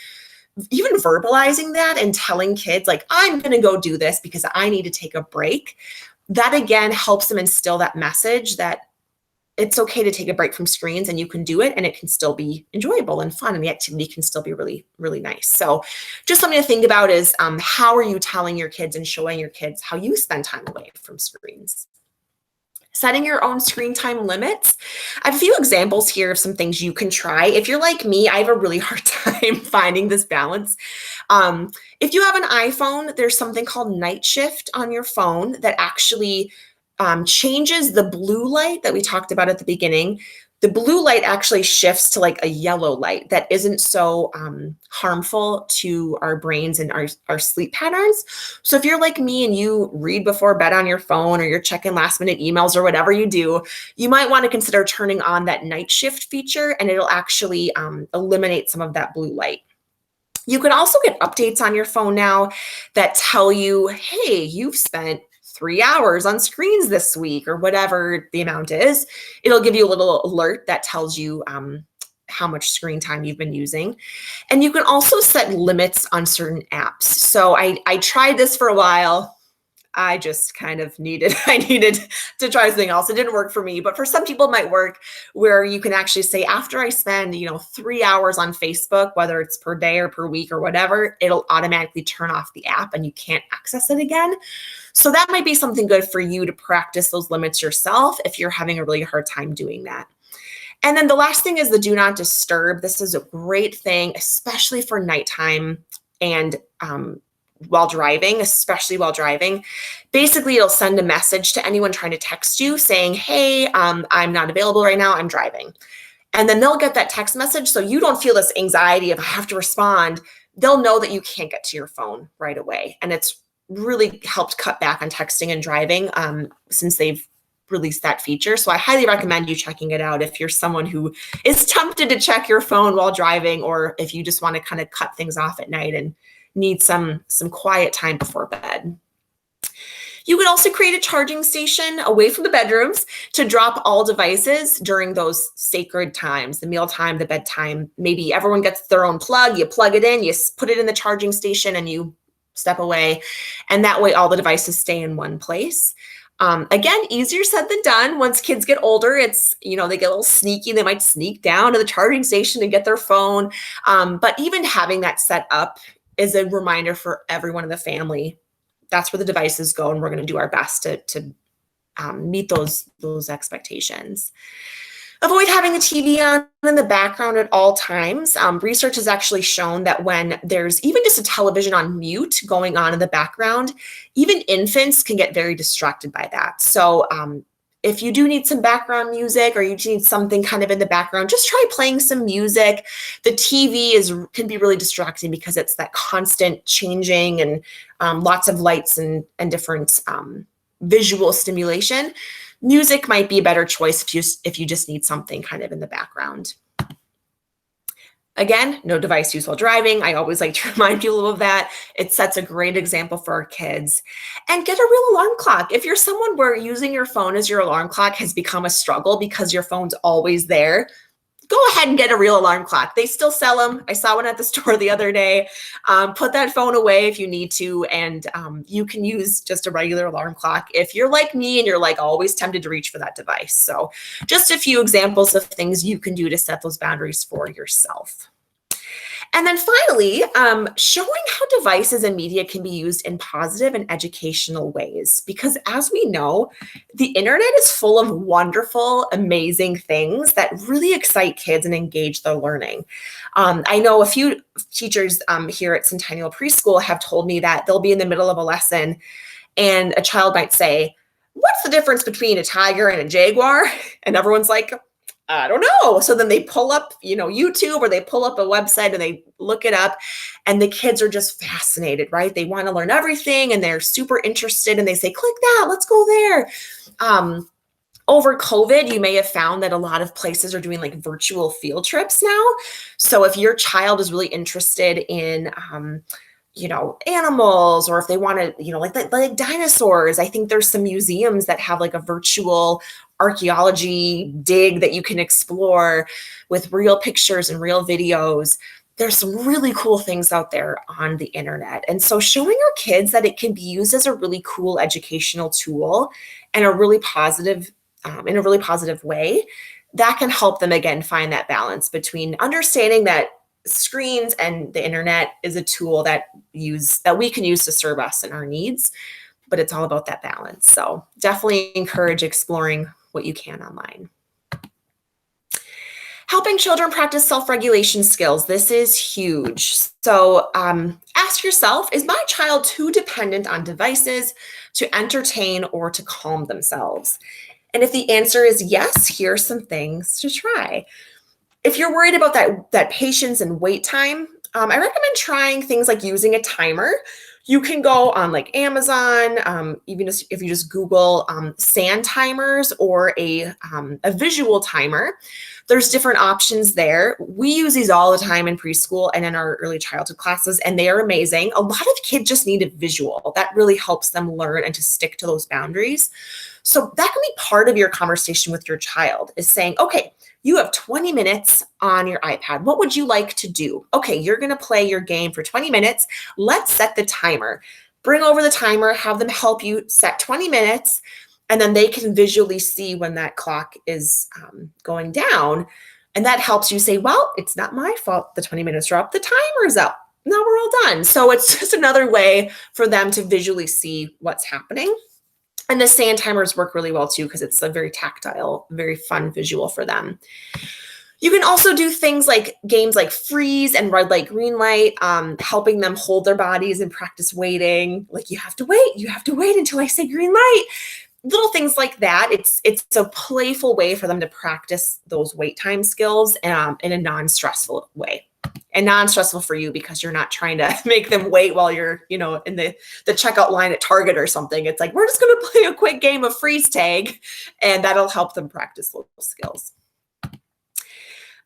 Even verbalizing that and telling kids, like, I'm going to go do this because I need to take a break. That again helps them instill that message that it's okay to take a break from screens, and you can do it, and it can still be enjoyable and fun, and the activity can still be really, really nice. So just something to think about is how are you telling your kids and showing your kids how you spend time away from screens? Setting your own screen time limits. I have a few examples here of some things you can try. If you're like me, I have a really hard time finding this balance. If you have an iPhone, there's something called Night Shift on your phone that actually changes the blue light that we talked about at the beginning. The blue light actually shifts to like a yellow light that isn't so harmful to our brains and our sleep patterns. So if you're like me and you read before bed on your phone, or you're checking last minute emails, or whatever you do, you might want to consider turning on that night shift feature, and it'll actually eliminate some of that blue light. You can also get updates on your phone now that tell you, hey, you've spent 3 hours on screens this week, or whatever the amount is. It'll give you a little alert that tells you how much screen time you've been using. And you can also set limits on certain apps. So I tried this for a while. I just kind of needed to try something else. It didn't work for me, but for some people it might work, where you can actually say, after I spend 3 hours on Facebook, whether it's per day or per week or whatever, it'll automatically turn off the app and you can't access it again. So that might be something good for you to practice those limits yourself if you're having a really hard time doing that. And then the last thing is the do not disturb. This is a great thing, especially for nighttime and while driving, especially while driving. Basically, it'll send a message to anyone trying to text you saying, hey, I'm not available right now, I'm driving. And then they'll get that text message, so you don't feel this anxiety of I have to respond. They'll know that you can't get to your phone right away. And it's really helped cut back on texting and driving since they've released that feature. So I highly recommend you checking it out if you're someone who is tempted to check your phone while driving, or if you just want to kind of cut things off at night and need some quiet time before bed. You could also create a charging station away from the bedrooms to drop all devices during those sacred times, the mealtime, the bedtime. Maybe everyone gets their own plug, you plug it in, you put it in the charging station, and you step away. And that way all the devices stay in one place. Again, easier said than done. Once kids get older, it's, they get a little sneaky. They might sneak down to the charging station and get their phone. But even having that set up is a reminder for everyone in the family. That's where the devices go, and we're going to do our best to meet those expectations. Avoid having the TV on in the background at all times. Research has actually shown that when there's even just a television on mute going on in the background, even infants can get very distracted by that. So if you do need some background music or you need something kind of in the background, just try playing some music. The TV can be really distracting because it's that constant changing and lots of lights and different visual stimulation. Music might be a better choice if you just need something kind of in the background. Again, no device use while driving. I always like to remind people of that. It sets a great example for our kids. And get a real alarm clock. If you're someone where using your phone as your alarm clock has become a struggle because your phone's always there, go ahead and get a real alarm clock. They still sell them. I saw one at the store the other day. Put that phone away if you need to, and you can use just a regular alarm clock if you're like me and you're like always tempted to reach for that device. So just a few examples of things you can do to set those boundaries for yourself. And then finally, showing how devices and media can be used in positive and educational ways. Because as we know, the internet is full of wonderful, amazing things that really excite kids and engage their learning. I know a few teachers here at Centennial Preschool have told me that they'll be in the middle of a lesson and a child might say, "What's the difference between a tiger and a jaguar?" And everyone's like, "I don't know." So then they pull up, YouTube, or they pull up a website and they look it up, and the kids are just fascinated, right? They want to learn everything and they're super interested and they say, "Click that, let's go there." Over COVID, you may have found that a lot of places are doing like virtual field trips now. So if your child is really interested in, animals, or if they want to, like dinosaurs, I think there's some museums that have like a virtual archaeology dig that you can explore with real pictures and real videos. There's some really cool things out there on the internet. And so showing our kids that it can be used as a really cool educational tool and in a really positive way, that can help them again find that balance between understanding that screens and the internet is a tool that we can use to serve us and our needs, but it's all about that balance. So definitely encourage exploring what you can online. Helping children practice self-regulation skills. This is huge. So ask yourself, is my child too dependent on devices to entertain or to calm themselves? And if the answer is yes, here are some things to try. If you're worried about that patience and wait time, I recommend trying things like using a timer. You can go on like Amazon, even if you just Google sand timers or a visual timer. There's different options there. We use these all the time in preschool and in our early childhood classes, and they are amazing. A lot of kids just need a visual. That really helps them learn and to stick to those boundaries. So that can be part of your conversation with your child, is saying, okay, you have 20 minutes on your iPad. What would you like to do? Okay, you're going to play your game for 20 minutes. Let's set the timer. Bring over the timer, have them help you set 20 minutes, and then they can visually see when that clock is going down. And that helps you say, well, it's not my fault the 20 minutes are up. The timer's up. Now we're all done. So it's just another way for them to visually see what's happening. And the sand timers work really well too, because it's a very tactile, very fun visual for them. You can also do things like games like freeze and red light, green light, helping them hold their bodies and practice waiting. Like, you have to wait until I say green light. Little things like that. It's a playful way for them to practice those wait time skills in a non-stressful way. And non-stressful for you because you're not trying to make them wait while you're, in the checkout line at Target or something. It's like, we're just going to play a quick game of freeze tag, and that'll help them practice those skills.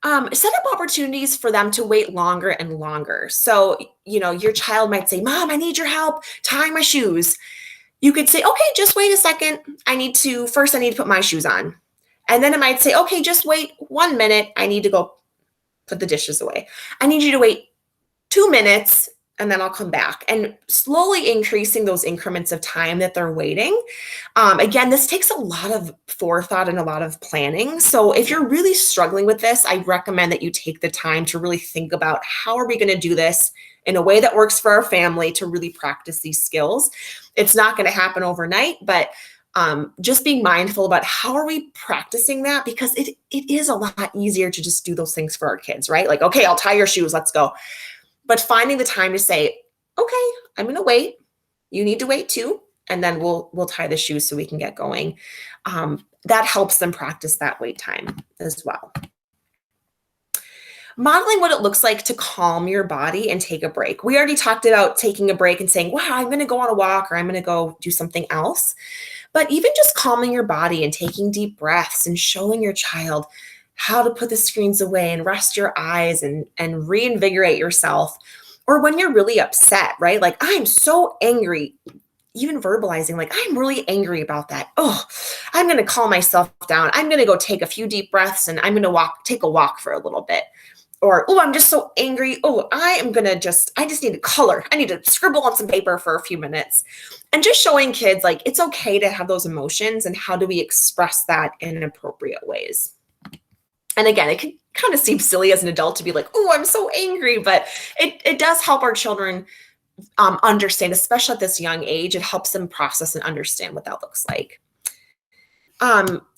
Set up opportunities for them to wait longer and longer. So, your child might say, "Mom, I need your help tying my shoes." You could say, "Okay, just wait a second. I need to put my shoes on." And then it might say, "Okay, just wait 1 minute. I need to go put the dishes away. I need you to wait 2 minutes, and then I'll come back." And slowly increasing those increments of time that they're waiting. Again, this takes a lot of forethought and a lot of planning. So if you're really struggling with this, I recommend that you take the time to really think about, how are we going to do this in a way that works for our family to really practice these skills. It's not going to happen overnight, but just being mindful about how are we practicing that, because it is a lot easier to just do those things for our kids, right? Like, okay, I'll tie your shoes, let's go. But finding the time to say, okay, I'm going to wait. You need to wait too. and then we'll tie the shoes so we can get going. That helps them practice that wait time as well. Modeling what it looks like to calm your body and take a break. We already talked about taking a break and saying, wow, I'm going to go on a walk, or I'm going to go do something else. But even just calming your body and taking deep breaths and showing your child how to put the screens away and rest your eyes and reinvigorate yourself. Or when you're really upset, right? Like, I'm so angry. Even verbalizing, like, I'm really angry about that. Oh, I'm going to calm myself down. I'm going to go take a few deep breaths and I'm going to take a walk for a little bit. Or, oh, I'm just so angry. Oh, I just need to color. I need to scribble on some paper for a few minutes. And just showing kids, like, it's okay to have those emotions, and how do we express that in appropriate ways. And again, it can kind of seem silly as an adult to be like, oh, I'm so angry, but it does help our children understand, especially at this young age. It helps them process and understand what that looks like.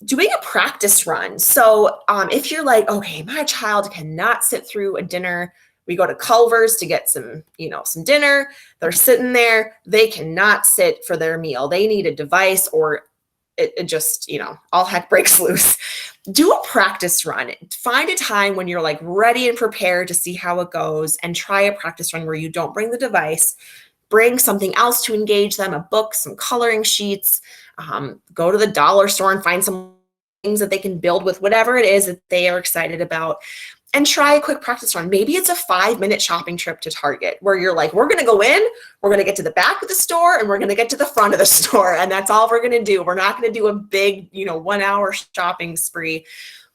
Doing a practice run. So if you're like, okay, my child cannot sit through a dinner, we go to Culver's to get some dinner. They're sitting there. They cannot sit for their meal. They need a device, or it just, all heck breaks loose. Do a practice run. Find a time when you're like ready and prepared to see how it goes, and try a practice run where you don't bring the device. Bring something else to engage them, a book, some coloring sheets. Go to the dollar store and find some things that they can build with whatever it is that they are excited about, and try a quick practice run. Maybe it's a 5-minute shopping trip to Target where you're like, we're going to go in, we're going to get to the back of the store, and we're going to get to the front of the store. And that's all we're going to do. We're not going to do a big, 1-hour shopping spree.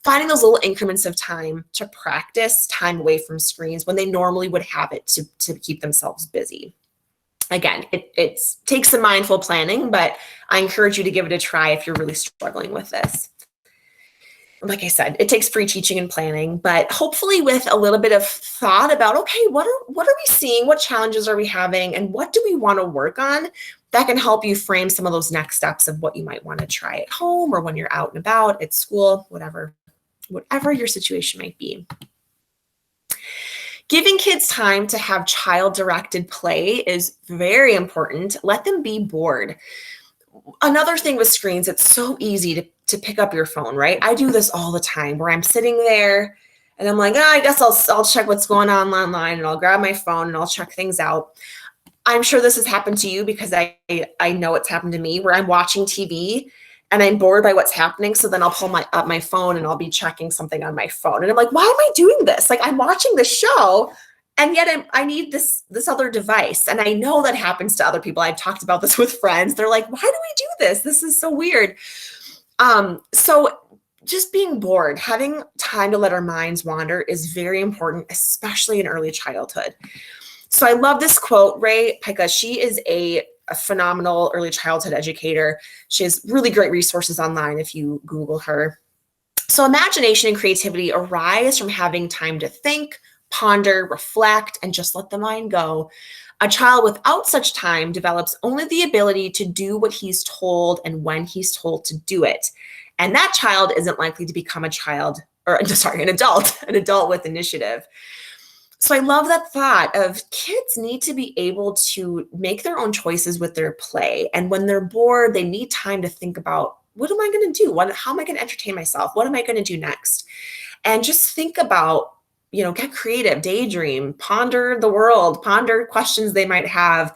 Finding those little increments of time to practice time away from screens when they normally would have it to keep themselves busy. Again, it takes some mindful planning, but I encourage you to give it a try if you're really struggling with this. Like I said, it takes free teaching and planning, but hopefully with a little bit of thought about, okay, what are we seeing? What challenges are we having? And what do we want to work on? That can help you frame some of those next steps of what you might want to try at home, or when you're out and about, at school, whatever your situation might be. Giving kids time to have child-directed play is very important. Let them be bored. Another thing with screens, it's so easy to pick up your phone, right? I do this all the time where I'm sitting there and I'm like, I guess I'll check what's going on online, and I'll grab my phone and I'll check things out. I'm sure this has happened to you, because I know it's happened to me, where I'm watching TV and I'm bored by what's happening. So then I'll pull up my phone and I'll be checking something on my phone. And I'm like, why am I doing this? Like, I'm watching the show, and yet I need this other device. And I know that happens to other people. I've talked about this with friends. They're like, why do we do this? This is so weird. So just being bored, having time to let our minds wander is very important, especially in early childhood. So I love this quote. Ray Pica, she is a phenomenal early childhood educator. She has really great resources online if you Google her. So imagination and creativity arise from having time to think, ponder, reflect, and just let the mind go. A child without such time develops only the ability to do what he's told and when he's told to do it. And that child isn't likely to become an adult with initiative. So I love that thought of kids need to be able to make their own choices with their play. And when they're bored, they need time to think about, what am I going to do? How am I going to entertain myself? What am I going to do next? And just think about, get creative, daydream, ponder the world, ponder questions they might have.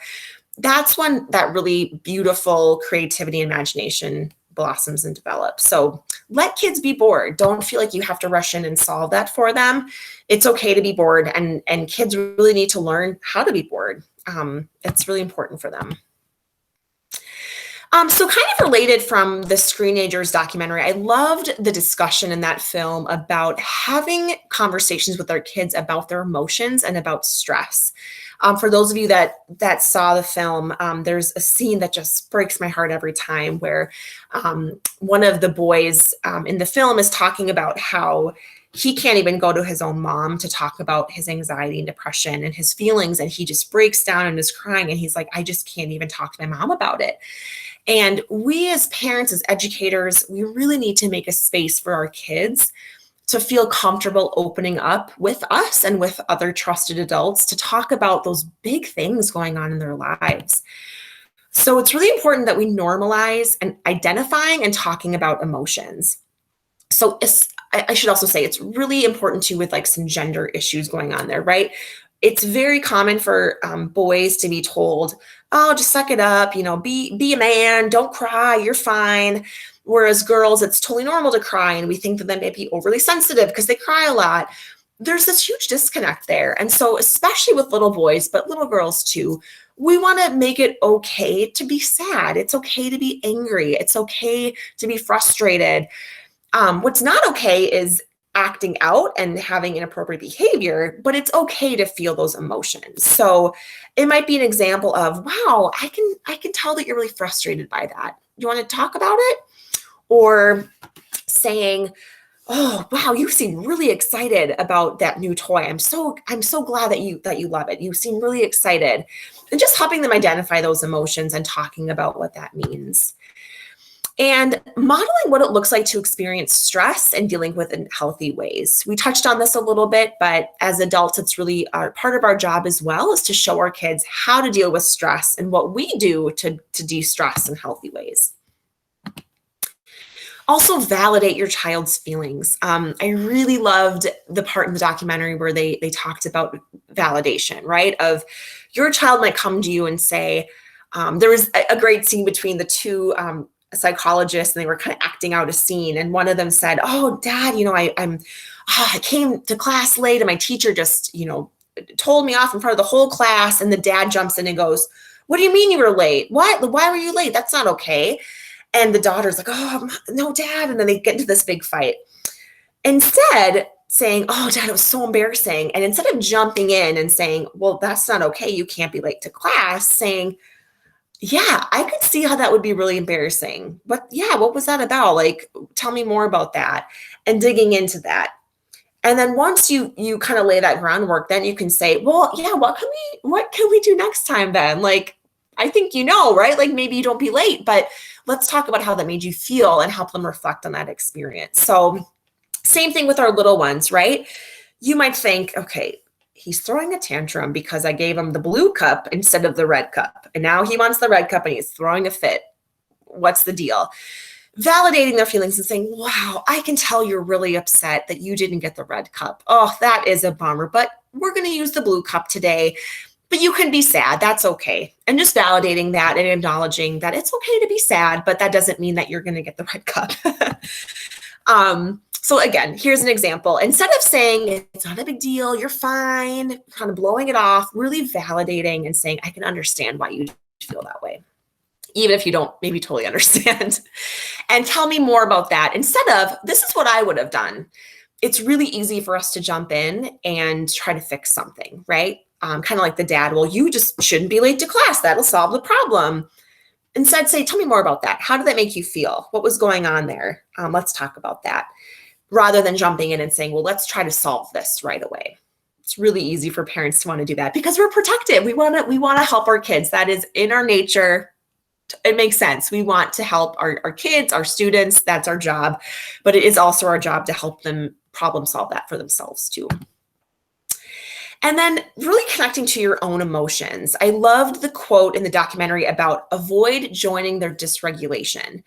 That's when that really beautiful creativity and imagination blossoms and develops. So let kids be bored. Don't feel like you have to rush in and solve that for them. It's okay to be bored, and kids really need to learn how to be bored. It's really important for them. So kind of related from the Screenagers documentary, I loved the discussion in that film about having conversations with our kids about their emotions and about stress. For those of you that saw the film, there's a scene that just breaks my heart every time, where one of the boys in the film is talking about how he can't even go to his own mom to talk about his anxiety and depression and his feelings. And he just breaks down and is crying. And he's like, I just can't even talk to my mom about it. And we as parents, as educators, we really need to make a space for our kids to feel comfortable opening up with us and with other trusted adults to talk about those big things going on in their lives. So it's really important that we normalize and identifying and talking about emotions. So I should also say it's really important too with like some gender issues going on there, right? It's very common for boys to be told, "Oh, just suck it up, be a man, don't cry, you're fine." Whereas girls, it's totally normal to cry, and we think that they may be overly sensitive because they cry a lot. There's this huge disconnect there. And so, especially with little boys, but little girls too, we want to make it okay to be sad. It's okay to be angry. It's okay to be frustrated. What's not okay is acting out and having inappropriate behavior, but it's okay to feel those emotions. So it might be an example of, wow, I can tell that you're really frustrated by that. You want to talk about it? Or saying, oh, wow, you seem really excited about that new toy. I'm so glad that you love it. You seem really excited. And just helping them identify those emotions and talking about what that means. And modeling what it looks like to experience stress and dealing with it in healthy ways. We touched on this a little bit, but as adults, it's really part of our job as well, is to show our kids how to deal with stress and what we do to de-stress in healthy ways. Also validate your child's feelings. I really loved the part in the documentary where they talked about validation, right? Of your child might come to you and say, there was a great scene between the two psychologists, and they were kind of acting out a scene. And one of them said, "Oh, Dad, I came to class late and my teacher just, told me off in front of the whole class." And the dad jumps in and goes, "What do you mean you were late? What? Why were you late? That's not okay." And the daughter's like, "Oh, no, Dad." And then they get into this big fight. Instead, saying, "Oh, Dad, it was so embarrassing." And instead of jumping in and saying, "Well, that's not okay, you can't be late to class," saying, "Yeah, I could see how that would be really embarrassing. But yeah, what was that about? Like, tell me more about that." And digging into that. And then once you kind of lay that groundwork, then you can say, "Well, yeah, what can we do next time then? Like, I think right? Like maybe you don't be late, but let's talk about how that made you feel and help them reflect on that experience." So same thing with our little ones, right? You might think, okay, he's throwing a tantrum because I gave him the blue cup instead of the red cup. And now he wants the red cup and he's throwing a fit. What's the deal? Validating their feelings and saying, "Wow, I can tell you're really upset that you didn't get the red cup. Oh, that is a bummer, but we're going to use the blue cup today. But you can be sad. That's okay." And just validating that and acknowledging that it's okay to be sad, but that doesn't mean that you're going to get the red cup. So again, here's an example. Instead of saying, "It's not a big deal, you're fine," kind of blowing it off, really validating and saying, "I can understand why you feel that way, even if you don't maybe totally understand. And tell me more about that." Instead of, "This is what I would have done." It's really easy for us to jump in and try to fix something, right? Kind of like the dad, "Well, you just shouldn't be late to class. That'll solve the problem." Instead, say, "Tell me more about that. How did that make you feel? What was going on there? Let's talk about that." Rather than jumping in and saying, "Well, let's try to solve this right away." It's really easy for parents to want to do that because we're protective. We want to help our kids. That is in our nature. It makes sense. We want to help our kids, our students. That's our job. But it is also our job to help them problem solve that for themselves too. And then really connecting to your own emotions. I loved the quote in the documentary about avoid joining their dysregulation.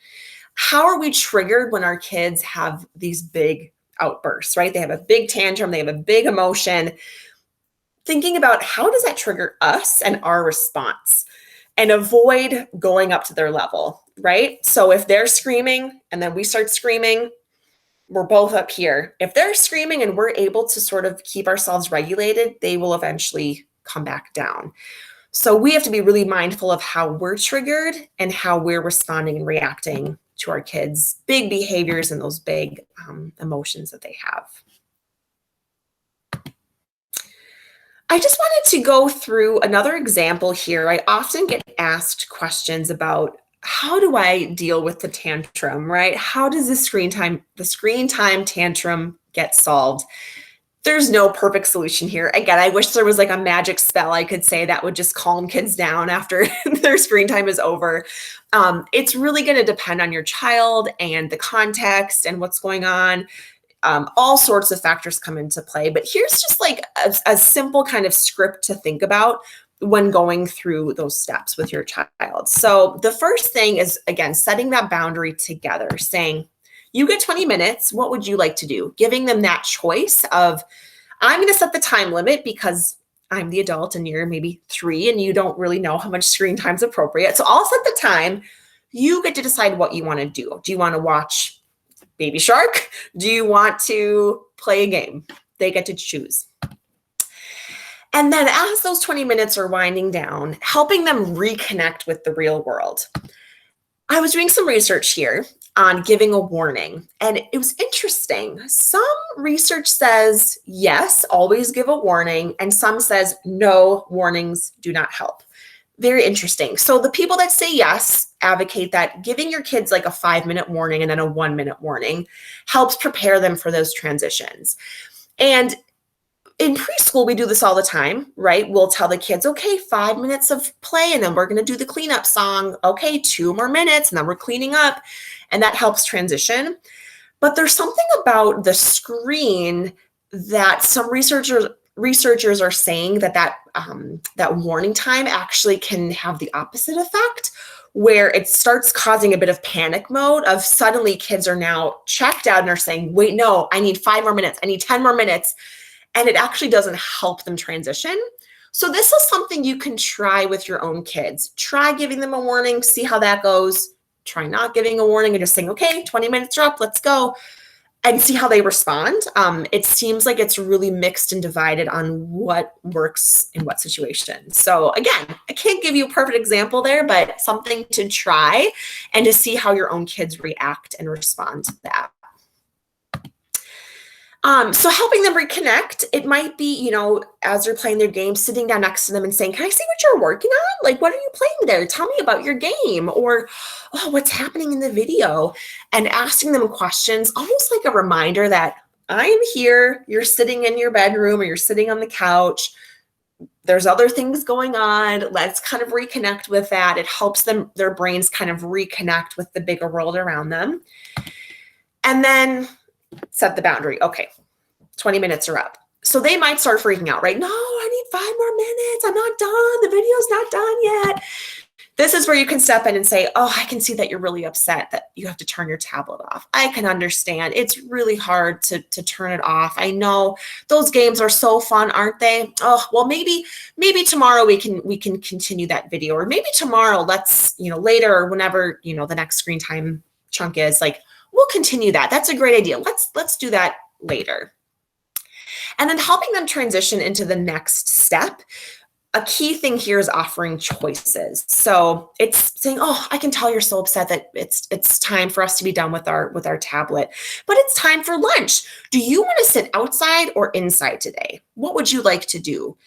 How are we triggered when our kids have these big outbursts, right? They have a big tantrum, they have a big emotion. Thinking about how does that trigger us and our response, and avoid going up to their level, right? So if they're screaming and then we start screaming, we're both up here. If they're screaming and we're able to sort of keep ourselves regulated, they will eventually come back down. So we have to be really mindful of how we're triggered and how we're responding and reacting to our kids' big behaviors and those big emotions that they have. I just wanted to go through another example here. I often get asked questions about, how do I deal with the tantrum, right? How does the screen time tantrum get solved? There's no perfect solution here. Again, I wish there was like a magic spell I could say that would just calm kids down after their screen time is over. It's really going to depend on your child and the context and what's going on. All sorts of factors come into play, but here's just like a simple kind of script to think about. when going through those steps with your child. So the first thing is, again, setting that boundary together, saying, you get 20 minutes. What would you like to do? Giving them that choice of, I'm going to set the time limit because I'm the adult and you're maybe 3 and you don't really know how much screen time is appropriate. So I'll set the time. You get to decide what you want to do. Do you want to watch Baby Shark? Do you want to play a game? They get to choose. And then as those 20 minutes are winding down, helping them reconnect with the real world. I was doing some research here on giving a warning, and it was interesting. Some research says, yes, always give a warning, and some says, no, warnings do not help. Very interesting. So the people that say yes advocate that giving your kids like a 5-minute warning and then a 1-minute warning helps prepare them for those transitions. And in preschool, we do this all the time, right? We'll tell the kids, okay, 5 minutes of play, and then we're going to do the cleanup song. Okay, 2 more minutes, and then we're cleaning up, and that helps transition. But there's something about the screen that some researchers are saying that warning time actually can have the opposite effect, where it starts causing a bit of panic mode of suddenly kids are now checked out and are saying, wait, no, I need 5 more minutes. I need 10 more minutes. And it actually doesn't help them transition. So this is something you can try with your own kids. Try giving them a warning, see how that goes. Try not giving a warning and just saying, okay, 20 minutes are up, let's go, and see how they respond. It seems like it's really mixed and divided on what works in what situation. So again, I can't give you a perfect example there, but something to try and to see how your own kids react and respond to that. So helping them reconnect, it might be, as they're playing their game, sitting down next to them and saying, can I see what you're working on? Like, what are you playing there? Tell me about your game. Or, oh, what's happening in the video? And asking them questions, almost like a reminder that I am here, you're sitting in your bedroom or you're sitting on the couch. There's other things going on. Let's kind of reconnect with that. It helps their brains kind of reconnect with the bigger world around them. And then set the boundary. Okay, 20 minutes are up. So they might start freaking out, right? No, I need 5 more minutes. I'm not done. The video's not done yet. This is where you can step in and say, oh, I can see that you're really upset that you have to turn your tablet off. I can understand. It's really hard to turn it off. I know those games are so fun, aren't they? Oh, well, maybe tomorrow we can continue that video, or maybe tomorrow let's, later or whenever, the next screen time chunk is, like, we'll continue that. That's a great idea. Let's do that later. And then helping them transition into the next step. A key thing here is offering choices. So it's saying, oh, I can tell you're so upset that it's time for us to be done with our tablet, but it's time for lunch. Do you want to sit outside or inside today? What would you like to do?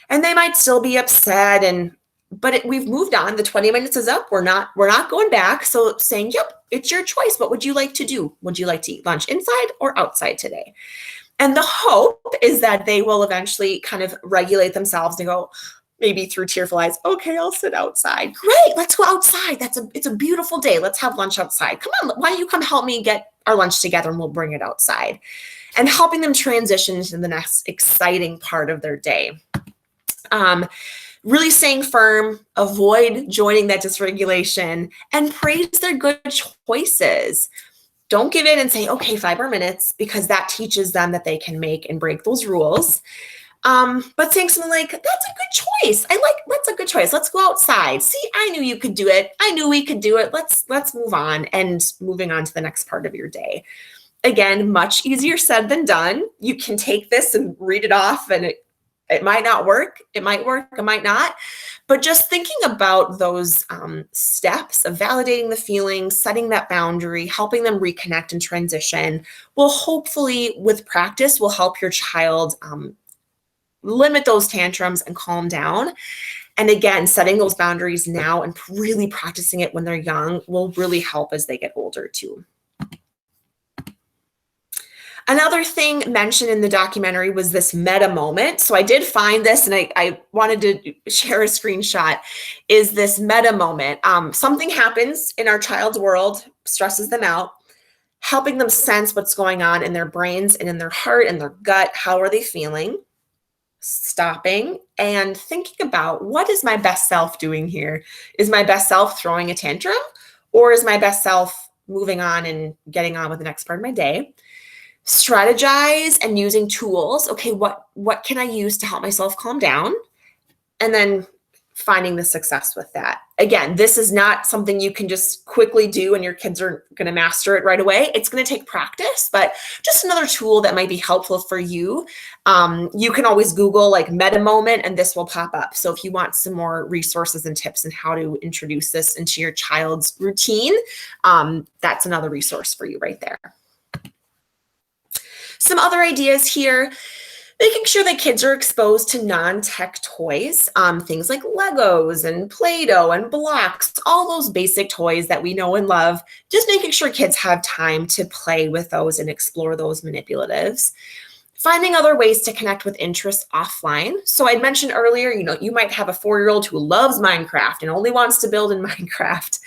And they might still be upset, but we've moved on. The 20 minutes is up. We're not going back. So saying, yep, it's your choice. What would you like to do? Would you like to eat lunch inside or outside today? And the hope is that they will eventually kind of regulate themselves and go, maybe through tearful eyes, okay, I'll sit outside. Great, let's go outside. It's a beautiful day. Let's have lunch outside. Come on, why don't you come help me get our lunch together and we'll bring it outside. And helping them transition to the next exciting part of their day. Really staying firm, avoid joining that dysregulation, and praise their good choices. Don't give in and say, okay, 5 more minutes, because that teaches them that they can make and break those rules. But saying something like, that's a good choice. That's a good choice. Let's go outside. See, I knew you could do it. I knew we could do it. Let's move on, and moving on to the next part of your day. Again, much easier said than done. You can take this and read it off, and it might not work. It might work. It might not. But just thinking about those steps of validating the feelings, setting that boundary, helping them reconnect and transition will hopefully, with practice, will help your child limit those tantrums and calm down. And again, setting those boundaries now and really practicing it when they're young will really help as they get older too. Another thing mentioned in the documentary was this meta moment. So I did find this, and I wanted to share a screenshot, is this meta moment. Something happens in our child's world, stresses them out, helping them sense what's going on in their brains and in their heart and their gut. How are they feeling? stopping and thinking about, what is my best self doing here? Is my best self throwing a tantrum, or is my best self moving on and getting on with the next part of my day? Strategize and using tools. Okay, what can I use to help myself calm down? And then finding the success with that. Again, this is not something you can just quickly do and your kids are going to master it right away. It's going to take practice, but just another tool that might be helpful for you. You can always Google like meta moment and this will pop up. So if you want some more resources and tips on how to introduce this into your child's routine, that's another resource for you right there. Some other ideas here. Making sure that kids are exposed to non-tech toys, things like Legos and Play-Doh and blocks, all those basic toys that we know and love, just making sure kids have time to play with those and explore those manipulatives. Finding other ways to connect with interests offline. So I mentioned earlier, you might have a 4-year-old who loves Minecraft and only wants to build in Minecraft.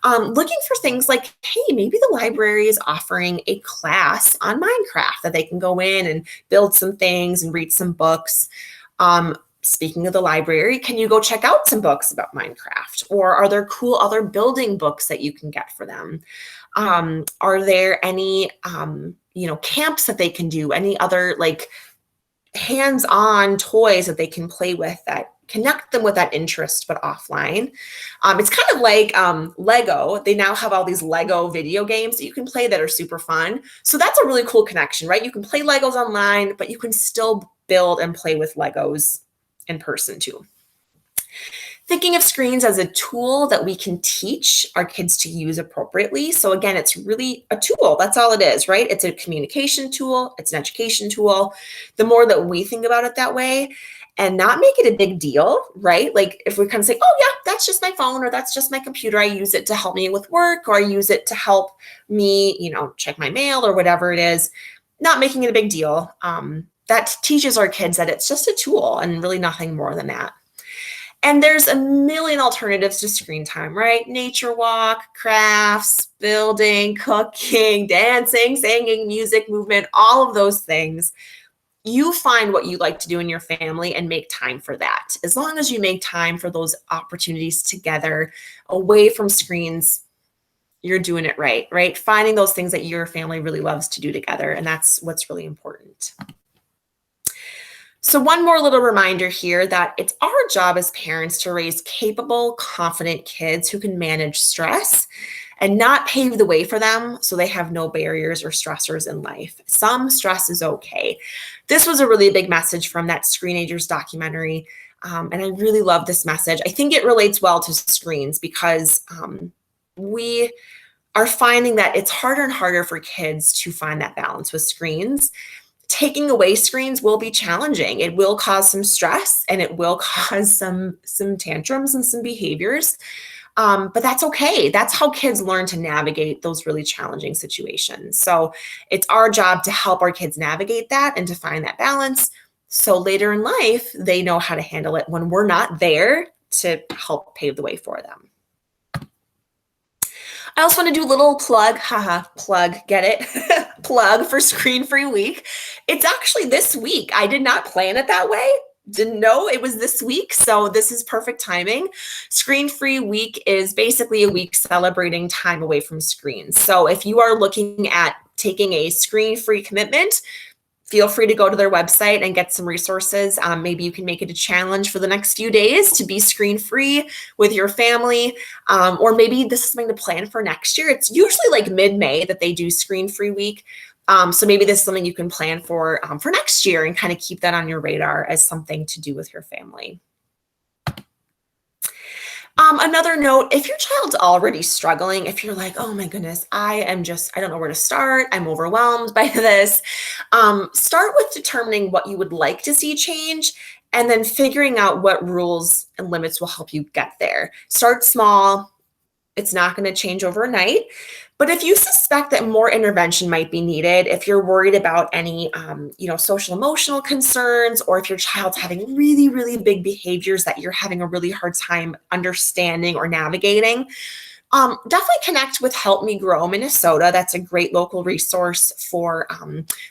Looking for things like, hey, maybe the library is offering a class on Minecraft that they can go in and build some things and read some books. Speaking of the library, can you go check out some books about Minecraft? Or are there cool other building books that you can get for them? Are there any camps that they can do, any other like hands-on toys that they can play with that connect them with that interest, but offline? It's kind of like Lego. They now have all these Lego video games that you can play that are super fun. So that's a really cool connection, right? You can play Legos online, but you can still build and play with Legos in person too. Thinking of screens as a tool that we can teach our kids to use appropriately. So again, it's really a tool. That's all it is, right? It's a communication tool. It's an education tool. The more that we think about it that way and not make it a big deal, right? Like if we kind of say, oh yeah, that's just my phone or that's just my computer. I use it to help me with work or I use it to help me, check my mail or whatever it is. Not making it a big deal. That teaches our kids that it's just a tool and really nothing more than that. And there's a million alternatives to screen time, right? Nature walk, crafts, building, cooking, dancing, singing, music, movement, all of those things. You find what you like to do in your family and make time for that. As long as you make time for those opportunities together, away from screens, you're doing it right, right? Finding those things that your family really loves to do together. And that's what's really important. So one more little reminder here that it's our job as parents to raise capable, confident kids who can manage stress and not pave the way for them so they have no barriers or stressors in life. Some stress is okay. This was a really big message from that Screenagers documentary. And I really love this message. I think it relates well to screens because we are finding that it's harder and harder for kids to find that balance with screens. Taking away screens will be challenging. It will cause some stress and it will cause some tantrums and some behaviors, but that's okay. That's how kids learn to navigate those really challenging situations. So it's our job to help our kids navigate that and to find that balance. So later in life, they know how to handle it when we're not there to help pave the way for them. I also want to do a little plug, plug, get it? Plug for Screen Free Week. It's actually this week. I did not plan it that way. Didn't know it was this week. So this is perfect timing. Screen Free Week is basically a week celebrating time away from screens. So if you are looking at taking a screen-free commitment, feel free to go to their website and get some resources. Maybe you can make it a challenge for the next few days to be screen-free with your family, or maybe this is something to plan for next year. It's usually like mid-May that they do screen-free week. So maybe this is something you can plan for next year and kind of keep that on your radar as something to do with your family. Another note, if your child's already struggling, if you're like, oh my goodness, I don't know where to start, I'm overwhelmed by this, start with determining what you would like to see change and then figuring out what rules and limits will help you get there. Start small. It's not going to change overnight. But if you suspect that more intervention might be needed, if you're worried about any, social emotional concerns, or if your child's having really, really big behaviors that you're having a really hard time understanding or navigating, Definitely connect with Help Me Grow Minnesota. That's a great local resource for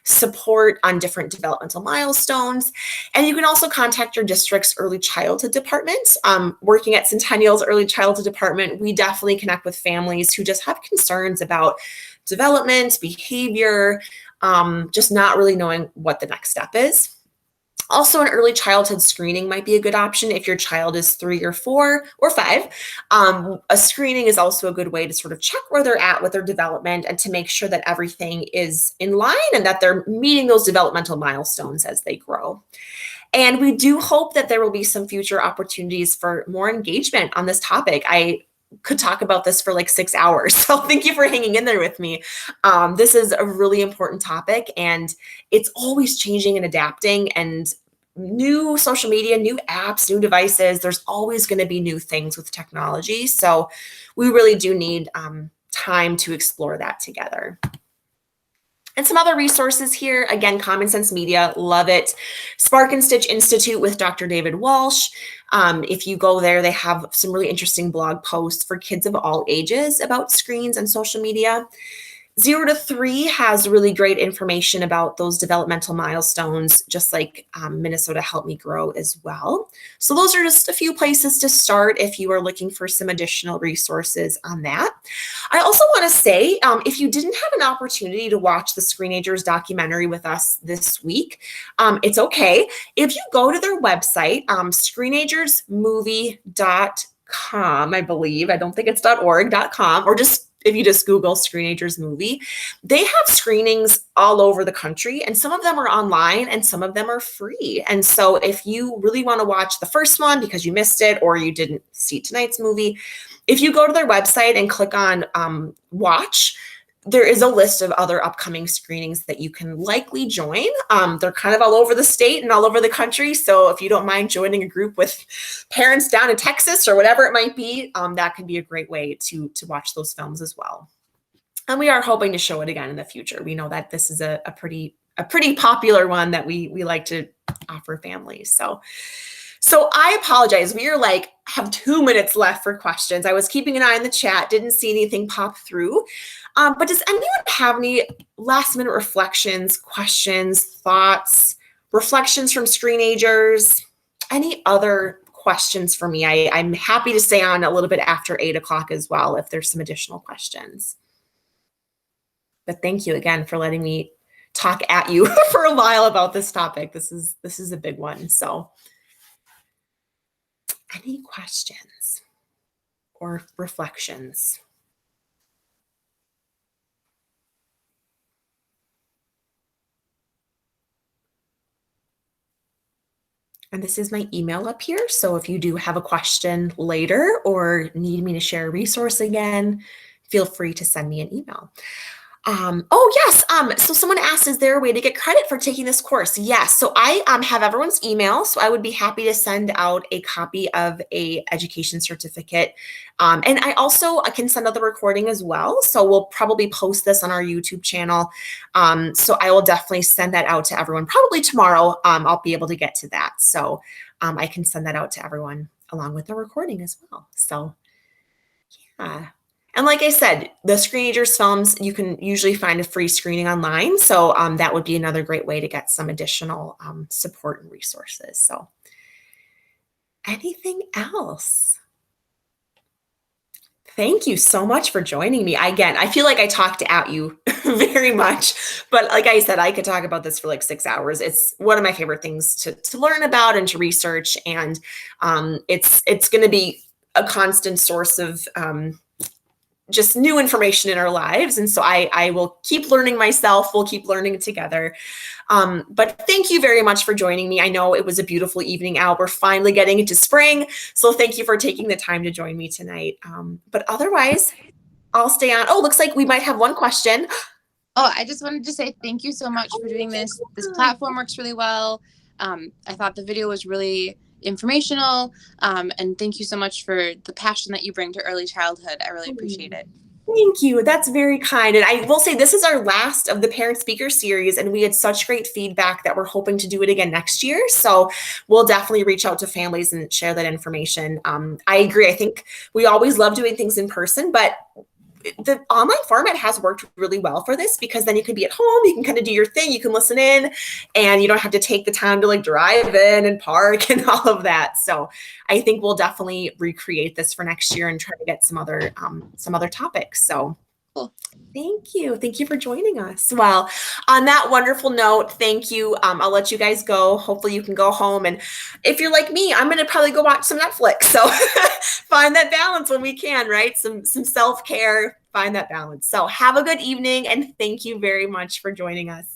support on different developmental milestones. And you can also contact your district's early childhood department. Working at Centennial's early childhood department, we definitely connect with families who just have concerns about development, behavior, just not really knowing what the next step is. Also, an early childhood screening might be a good option if your child is 3 or 4 or 5. A screening is also a good way to sort of check where they're at with their development and to make sure that everything is in line and that they're meeting those developmental milestones as they grow. And we do hope that there will be some future opportunities for more engagement on this topic. I could talk about this for like 6 hours. So thank you for hanging in there with me. This is a really important topic, and it's always changing and adapting, and new social media, new apps, new devices, there's always going to be new things with technology. So we really do need time to explore that together. And some other resources here, again, Common Sense Media, love it. Spark and Stitch Institute with Dr. David Walsh. If you go there, they have some really interesting blog posts for kids of all ages about screens and social media. 0 to 3 has really great information about those developmental milestones, just like Minnesota Help Me Grow as well. So those are just a few places to start if you are looking for some additional resources on that. I also want to say, if you didn't have an opportunity to watch the Screenagers documentary with us this week, it's okay. If you go to their website, screenagersmovie.com, I believe, I don't think it's .org.com, or just if you just Google Screenagers Movie, they have screenings all over the country, and some of them are online and some of them are free. And so if you really want to watch the first one because you missed it or you didn't see tonight's movie, if you go to their website and click on watch, there is a list of other upcoming screenings that you can likely join. They're kind of all over the state and all over the country. So if you don't mind joining a group with parents down in Texas or whatever it might be, that could be a great way to watch those films as well. And we are hoping to show it again in the future. We know that this is a pretty popular one that we like to offer families. So I apologize. We are have 2 minutes left for questions. I was keeping an eye on the chat, didn't see anything pop through. But does anyone have any last minute reflections, questions, thoughts, reflections from Screenagers? Any other questions for me? I'm happy to stay on a little bit after 8 o'clock as well if there's some additional questions. But thank you again for letting me talk at you for a while about this topic. This is a big one. So any questions or reflections? And this is my email up here. So if you do have a question later or need me to share a resource again, feel free to send me an email. Oh, yes. So someone asked, is there a way to get credit for taking this course? Yes. So I have everyone's email. So I would be happy to send out a copy of a education certificate. And I also can send out the recording as well. So we'll probably post this on our YouTube channel. So I will definitely send that out to everyone. Probably tomorrow, I'll be able to get to that. So I can send that out to everyone along with the recording as well. So yeah. And like I said, the Screenagers films, you can usually find a free screening online. So that would be another great way to get some additional support and resources. So anything else? Thank you so much for joining me. Again, I feel like I talked at you very much, but like I said, I could talk about this for like 6 hours. It's one of my favorite things to learn about and to research. And it's going to be a constant source of just new information in our lives. And so I will keep learning myself. We'll keep learning together. But thank you very much for joining me. I know it was a beautiful evening out. We're finally getting into spring. So thank you for taking the time to join me tonight. But otherwise, I'll stay on. Oh, looks like we might have one question. Oh, I just wanted to say thank you so much for doing this. This platform works really well. I thought the video was really informational. And thank you so much for the passion that you bring to early childhood. I really appreciate it. Thank you. That's very kind. And I will say this is our last of the parent speaker series, and we had such great feedback that we're hoping to do it again next year. So we'll definitely reach out to families and share that information. I agree. I think we always love doing things in person, but the online format has worked really well for this, because then you can be at home, you can kind of do your thing, you can listen in, and you don't have to take the time to like drive in and park and all of that. So I think we'll definitely recreate this for next year and try to get some other topics. So Cool. Thank you. Thank you for joining us. Well, on that wonderful note, thank you. I'll let you guys go. Hopefully you can go home. And if you're like me, I'm going to probably go watch some Netflix. So find that balance when we can, right? Some self-care, find that balance. So have a good evening, and thank you very much for joining us.